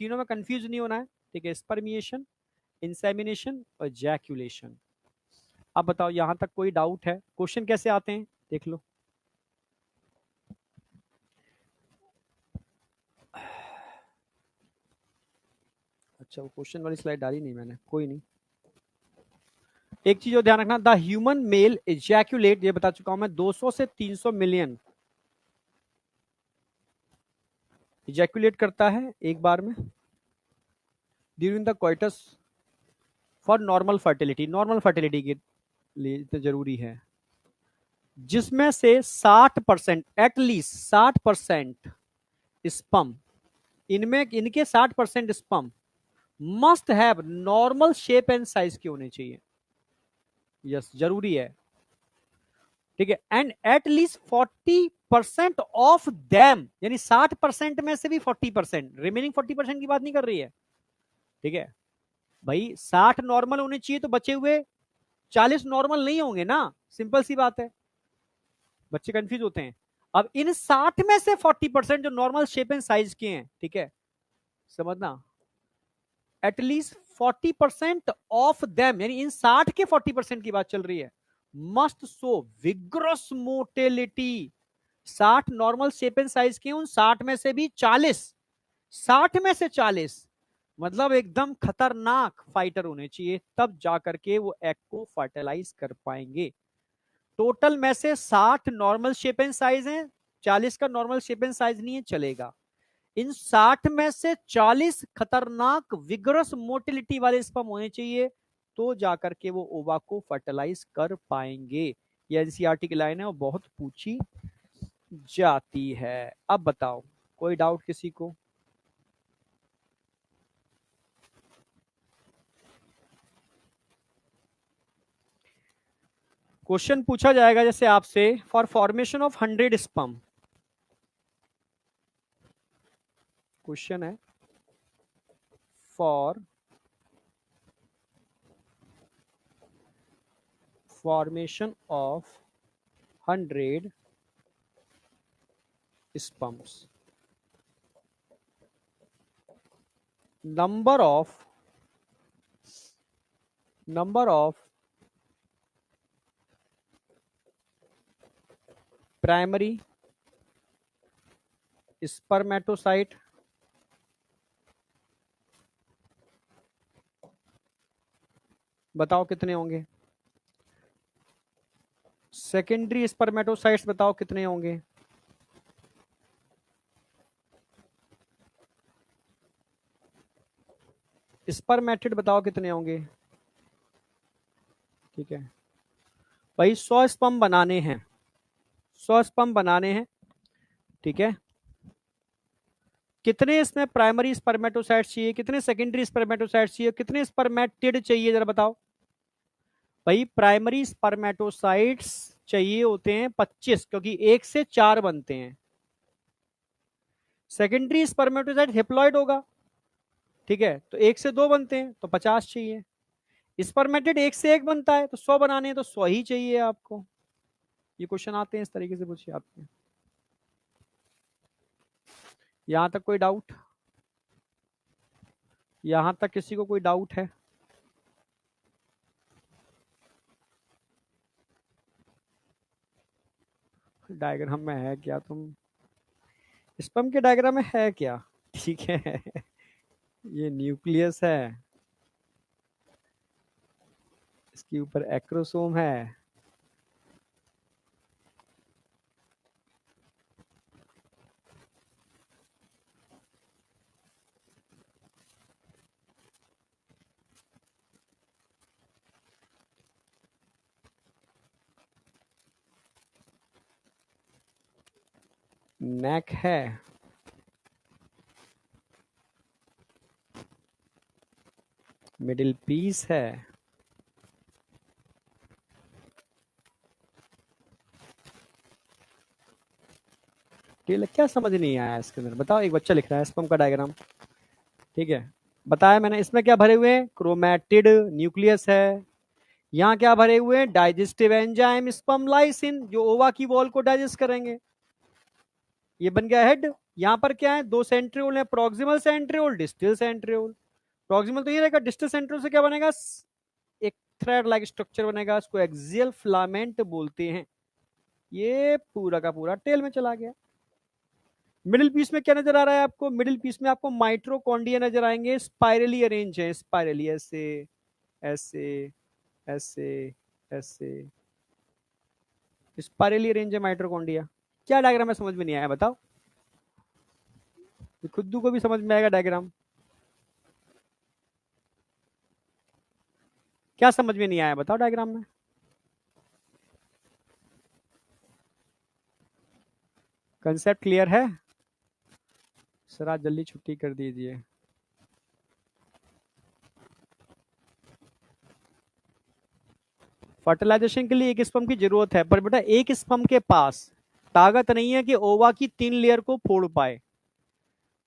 Speaker 1: तीनों में कंफ्यूज नहीं होना है, ठीक है। स्पर्मिएशन, इंसेमिनेशन और इजैक्यूलेशन। अब बताओ यहां तक कोई डाउट है? क्वेश्चन कैसे आते हैं देख लो। अच्छा, वो क्वेश्चन वाली स्लाइड डाली नहीं मैंने, कोई नहीं। एक चीज और ध्यान रखना, द ह्यूमन मेल इजैक्यूलेट, ये बता चुका हूं मैं, 200 से 300 मिलियन इजैक्यूलेट करता है एक बार में during the coitus for normal fertility. Normal fertility के लिए तो जरूरी है। जिसमें से 60%, एटलीस्ट 60% स्पर्म, इनमें इनके 60% sperm must have normal shape and size के होने चाहिए। यस, जरूरी है। ठीक है, and at least 40% of them, यानी 60% में से भी 40%, रिमेनिंग 40% की बात नहीं कर रही है। ठीक है भाई, 60 नॉर्मल होने चाहिए तो बचे हुए 40 नॉर्मल नहीं होंगे ना, सिंपल सी बात है। बच्चे कंफ्यूज होते हैं। अब इन 60 में से 40% जो नॉर्मल शेप एंड साइज के हैं, ठीक है, समझना, एटलीस्ट 40% ऑफ देम, यानी इन 60 के 40% की बात चल रही है, must show vigorous mortality. 60 normal shape and size के, उन 60 में से भी 40, 60 में से 40 मतलब एकदम खतरनाक फाइटर होने चाहिए, तब जाकर के वो एग को फर्टिलाइज कर पाएंगे। टोटल में से 60 नॉर्मल शेप एंड साइज है, 40 का नॉर्मल शेप एंड साइज नहीं है, चलेगा। इन 60 में से 40 खतरनाक विग्रस मोटिलिटी वाले स्पर्म होने चाहिए, तो जाकर के वो ओवा को फर्टिलाइज कर पाएंगे। ये एनसीईआरटी की लाइन है और बहुत पूछी जाती है। अब बताओ, कोई डाउट किसी को? क्वेश्चन पूछा जाएगा जैसे आपसे, for formation of 100 sperm, question है for formation of 100 sperms, number of primary spermatocyte बताओ कितने होंगे, सेकेंडरी स्पर्मेटोसाइट्स बताओ कितने होंगे, स्पर्मेटिड बताओ कितने होंगे। ठीक है भाई, 100 स्पर्म बनाने हैं, 100 स्पर्म बनाने हैं। ठीक है, कितने इसमें प्राइमरी स्पर्मेटोसाइट्स चाहिए, कितने सेकेंडरी स्पर्मेटोसाइट्स चाहिए, कितने स्पर्मेटिड चाहिए, जरा बताओ भाई। प्राइमरी स्पर्मेटोसाइट्स चाहिए होते हैं 25, क्योंकि एक से 4 बनते हैं। सेकेंडरी स्पर्मेटोसाइट हेप्लॉइड होगा, ठीक है, तो एक से 2 बनते हैं तो 50 चाहिए। स्पर्मेटिड एक से 1 बनता है तो 100 बनाने हैं तो 100 ही चाहिए आपको। ये क्वेश्चन आते हैं इस तरीके से पूछे आपके। यहां तक कोई डाउट? यहां तक किसी को कोई डाउट है? डायग्राम में है क्या तुम? स्पर्म के डायग्राम में है क्या? ठीक है ये न्यूक्लियस है, इसके ऊपर एक्रोसोम है, नेक है, मिडिल पीस है, टेल। क्या समझ नहीं आया इसके अंदर बताओ? एक बच्चा लिख रहा है स्पर्म का डायग्राम, ठीक है, बताया मैंने। इसमें क्या भरे हुए हैं? क्रोमैटिड, न्यूक्लियस है। यहाँ क्या भरे हुए हैं? डाइजेस्टिव एंजाइम, स्पर्म लाइसिन, जो ओवा की वॉल को डाइजेस्ट करेंगे। ये बन गया हेड। यहाँ पर क्या है? 2 सेंट्रियोल है, proximal centriole, distal centriole. Proximal तो ये रहेगा, डिस्टल सेंट्रियोल से क्या बनेगा? एक थ्रेड लाइक स्ट्रक्चर बनेगा, उसको एक्सियल फिलामेंट बोलते हैं। ये पूरा का पूरा टेल में चला गया। मिडिल पीस में क्या नजर आ रहा है आपको? मिडिल पीस में आपको माइट्रोकॉन्ड्रिया नजर आएंगे, स्पाइरली अरेंज है, स्पाइरली ऐसे ऐसे ऐसे ऐसे, स्पाइरली अरेंज है माइट्रोकॉन्ड्रिया। क्या डायग्राम है समझ में नहीं आया बताओ? ये खुद्दू को भी समझ में आएगा डायग्राम? क्या समझ में नहीं आया बताओ डायग्राम में? कंसेप्ट क्लियर है? सर आज जल्दी छुट्टी कर दीजिए। फर्टिलाइजेशन के लिए एक स्पर्म की जरूरत है, पर बेटा एक स्पर्म के पास ताकत नहीं है कि ओवा की 3 लेयर को फोड़ पाए।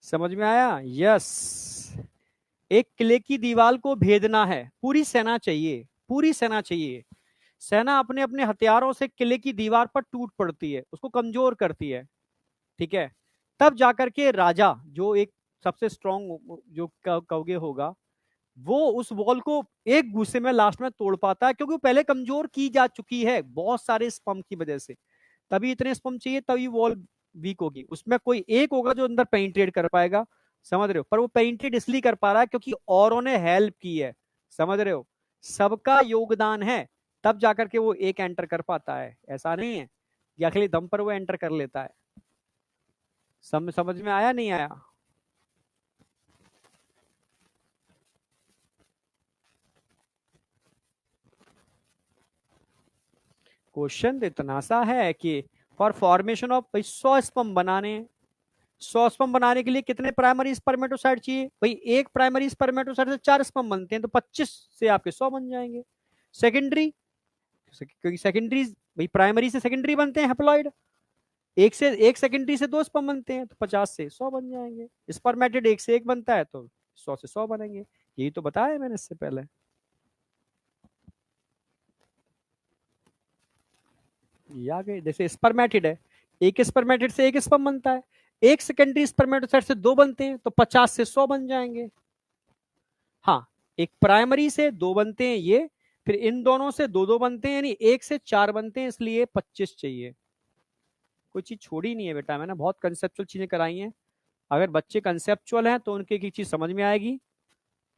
Speaker 1: समझ में आया? यस। एक किले की दीवार को भेदना है, पूरी सेना चाहिए, पूरी सेना चाहिए। सेना अपने अपने हथियारों से किले की दीवार पर टूट पड़ती है, उसको कमजोर करती है, ठीक है। तब जाकर के राजा, जो एक सबसे स्ट्रॉन्ग जो कहोगे होगा, वो उस वॉल को एक गुस्से में लास्ट में तोड़ पाता है, क्योंकि वो पहले कमजोर की जा चुकी है बहुत सारे स्पम की वजह से। तभी इतने स्पम चाहिए, तभी वॉल वीक होगी। उसमें कोई एक होगा जो अंदर पेनिट्रेट कर पाएगा, समझ रहे हो? पर वो पेनिट्रेट इसलिए कर पा रहा है क्योंकि औरों ने हेल्प की है, समझ रहे हो? सबका योगदान है, तब जाकर के वो एक एंटर कर पाता है। ऐसा नहीं है कि अगले दम पर वो एंटर कर लेता है। समझ में आया नहीं आया? क्वेश्चन इतना सा है कि फॉर फॉर्मेशन ऑफ 100 स्पर्म बनाने, 100 स्पर्म बनाने के लिए कितने प्राइमरी स्पर्मेटोसाइट चाहिए भाई? एक प्राइमरी स्पर्मेटोसाइट से 4 स्पर्म बनते हैं, तो 25 से आपके 100 बन जाएंगे। सेकेंडरी, क्योंकि सेकेंडरी भाई प्राइमरी से सेकेंडरी बनते हैं हैप्लॉइड, एक सेकेंडरी से 2 स्पर्म बनते हैं, तो 50 से 100 बन जाएंगे। स्पर्मेटिड एक से एक बनता है, तो 100 से 100 बनेंगे। यही तो बताया मैंने इससे पहले। ये आ गए। जैसे स्पर्मेटिड है, एक स्पर्मेटिड से एक स्पर्म बनता है, एक सेकेंडरी स्पर्मेटोसाइट से 2 बनते हैं, तो 50 से 100 बन जाएंगे। हाँ, एक प्राइमरी से 2 बनते हैं ये, फिर इन दोनों से 2-2 बनते हैं, यानी 1 से 4 बनते हैं, इसलिए 25 चाहिए। कोई चीज छोड़ी नहीं है बेटा, मैंने बहुत कंसेप्चुअल चीजें कराई हैं। अगर बच्चे कंसेप्चुअल हैं तो उनके की चीज समझ में आएगी,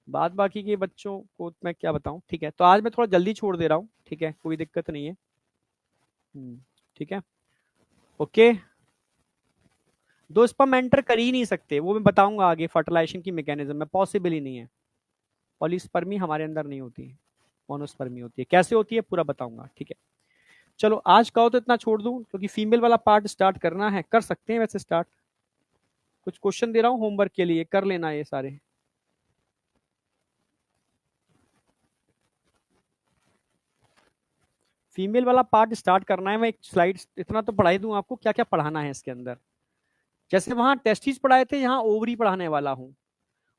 Speaker 1: बाद बाकी के बच्चों को मैं क्या बताऊं। ठीक है, तो आज मैं थोड़ा जल्दी छोड़ दे रहा हूँ, ठीक है, कोई दिक्कत नहीं है। ठीक है, ओके। 2 स्पर्म एंटर कर ही नहीं सकते, वो मैं बताऊंगा आगे, फर्टिलाइजेशन की मैकेनिज्म में पॉसिबल ही नहीं है। पॉलीस्पर्मी हमारे अंदर नहीं होती है, मोनोस्पर्मी होती है। कैसे होती है पूरा बताऊंगा, ठीक है। चलो आज कहो तो इतना छोड़ दूं, क्योंकि फीमेल वाला पार्ट स्टार्ट करना है, कर सकते हैं वैसे स्टार्ट। कुछ क्वेश्चन दे रहा हूं होमवर्क के लिए, कर लेना ये सारे। फीमेल वाला पार्ट स्टार्ट करना है। मैं एक स्लाइड इतना तो पढ़ा ही दूं आपको, क्या क्या पढ़ाना है इसके अंदर। जैसे वहां टेस्टिस पढ़ाए थे, यहाँ ओवरी पढ़ाने वाला हूं।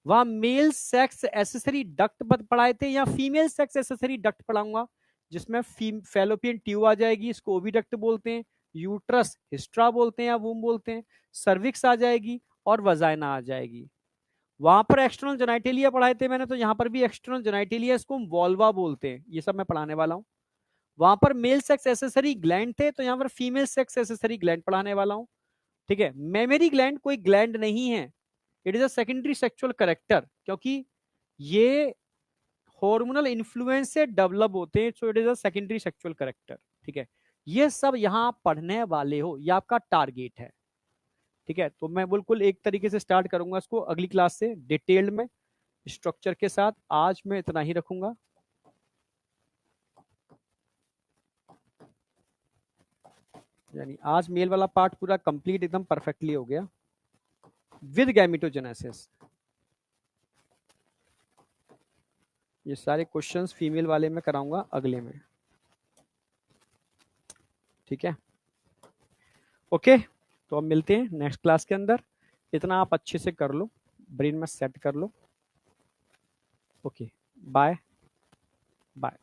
Speaker 1: वहां मेल सेक्स एसेसरी डक्ट पढ़ाए थे, या फीमेल सेक्स एसेसरी डक्ट पढ़ाऊंगा, जिसमें फैलोपियन ट्यूब आ जाएगी, इसको ओविडक्ट बोलते हैं। यूट्रस हिस्ट्रा बोलते हैं या वूम बोलते हैं। सर्विक्स आ जाएगी और वजाइना आ जाएगी। वहां पर एक्सटर्नल जेनाइटेलिया पढ़ाए थे मैंने, तो यहाँ पर भी एक्सटर्नल जेनाइटेलिया, इसको हम वॉल्वा बोलते हैं। ये सब मैं पढ़ाने वाला हूँ। वहां पर मेल सेक्स एसेसरी ग्लैंड थे, तो यहाँ पर फीमेल सेक्स एसेसरी ग्लैंड पढ़ाने वाला हूँ। ठीक है, मेमरी ग्लैंड कोई ग्लैंड नहीं है, it is a secondary sexual character, क्योंकि ये हार्मोनल इन्फ्लुएंस से डेवलप होते हैं, so it is a secondary sexual character. ठीक है, ये सब यहाँ आप पढ़ने वाले हो, ये आपका टारगेट है। ठीक है, तो मैं बिल्कुल एक तरीके से स्टार्ट करूंगा इसको अगली क्लास से डिटेल्ड में, स्ट्रक्चर के साथ। आज मैं इतना ही रखूंगा। यानी आज मेल वाला पार्ट पूरा कंप्लीट एकदम परफेक्टली हो गया विद गैमेटोजेनेसिस। ये सारे क्वेश्चंस फीमेल वाले में कराऊंगा अगले में। ठीक है, ओके। तो अब मिलते हैं नेक्स्ट क्लास के अंदर। इतना आप अच्छे से कर लो, ब्रेन में सेट कर लो। Okay, bye bye.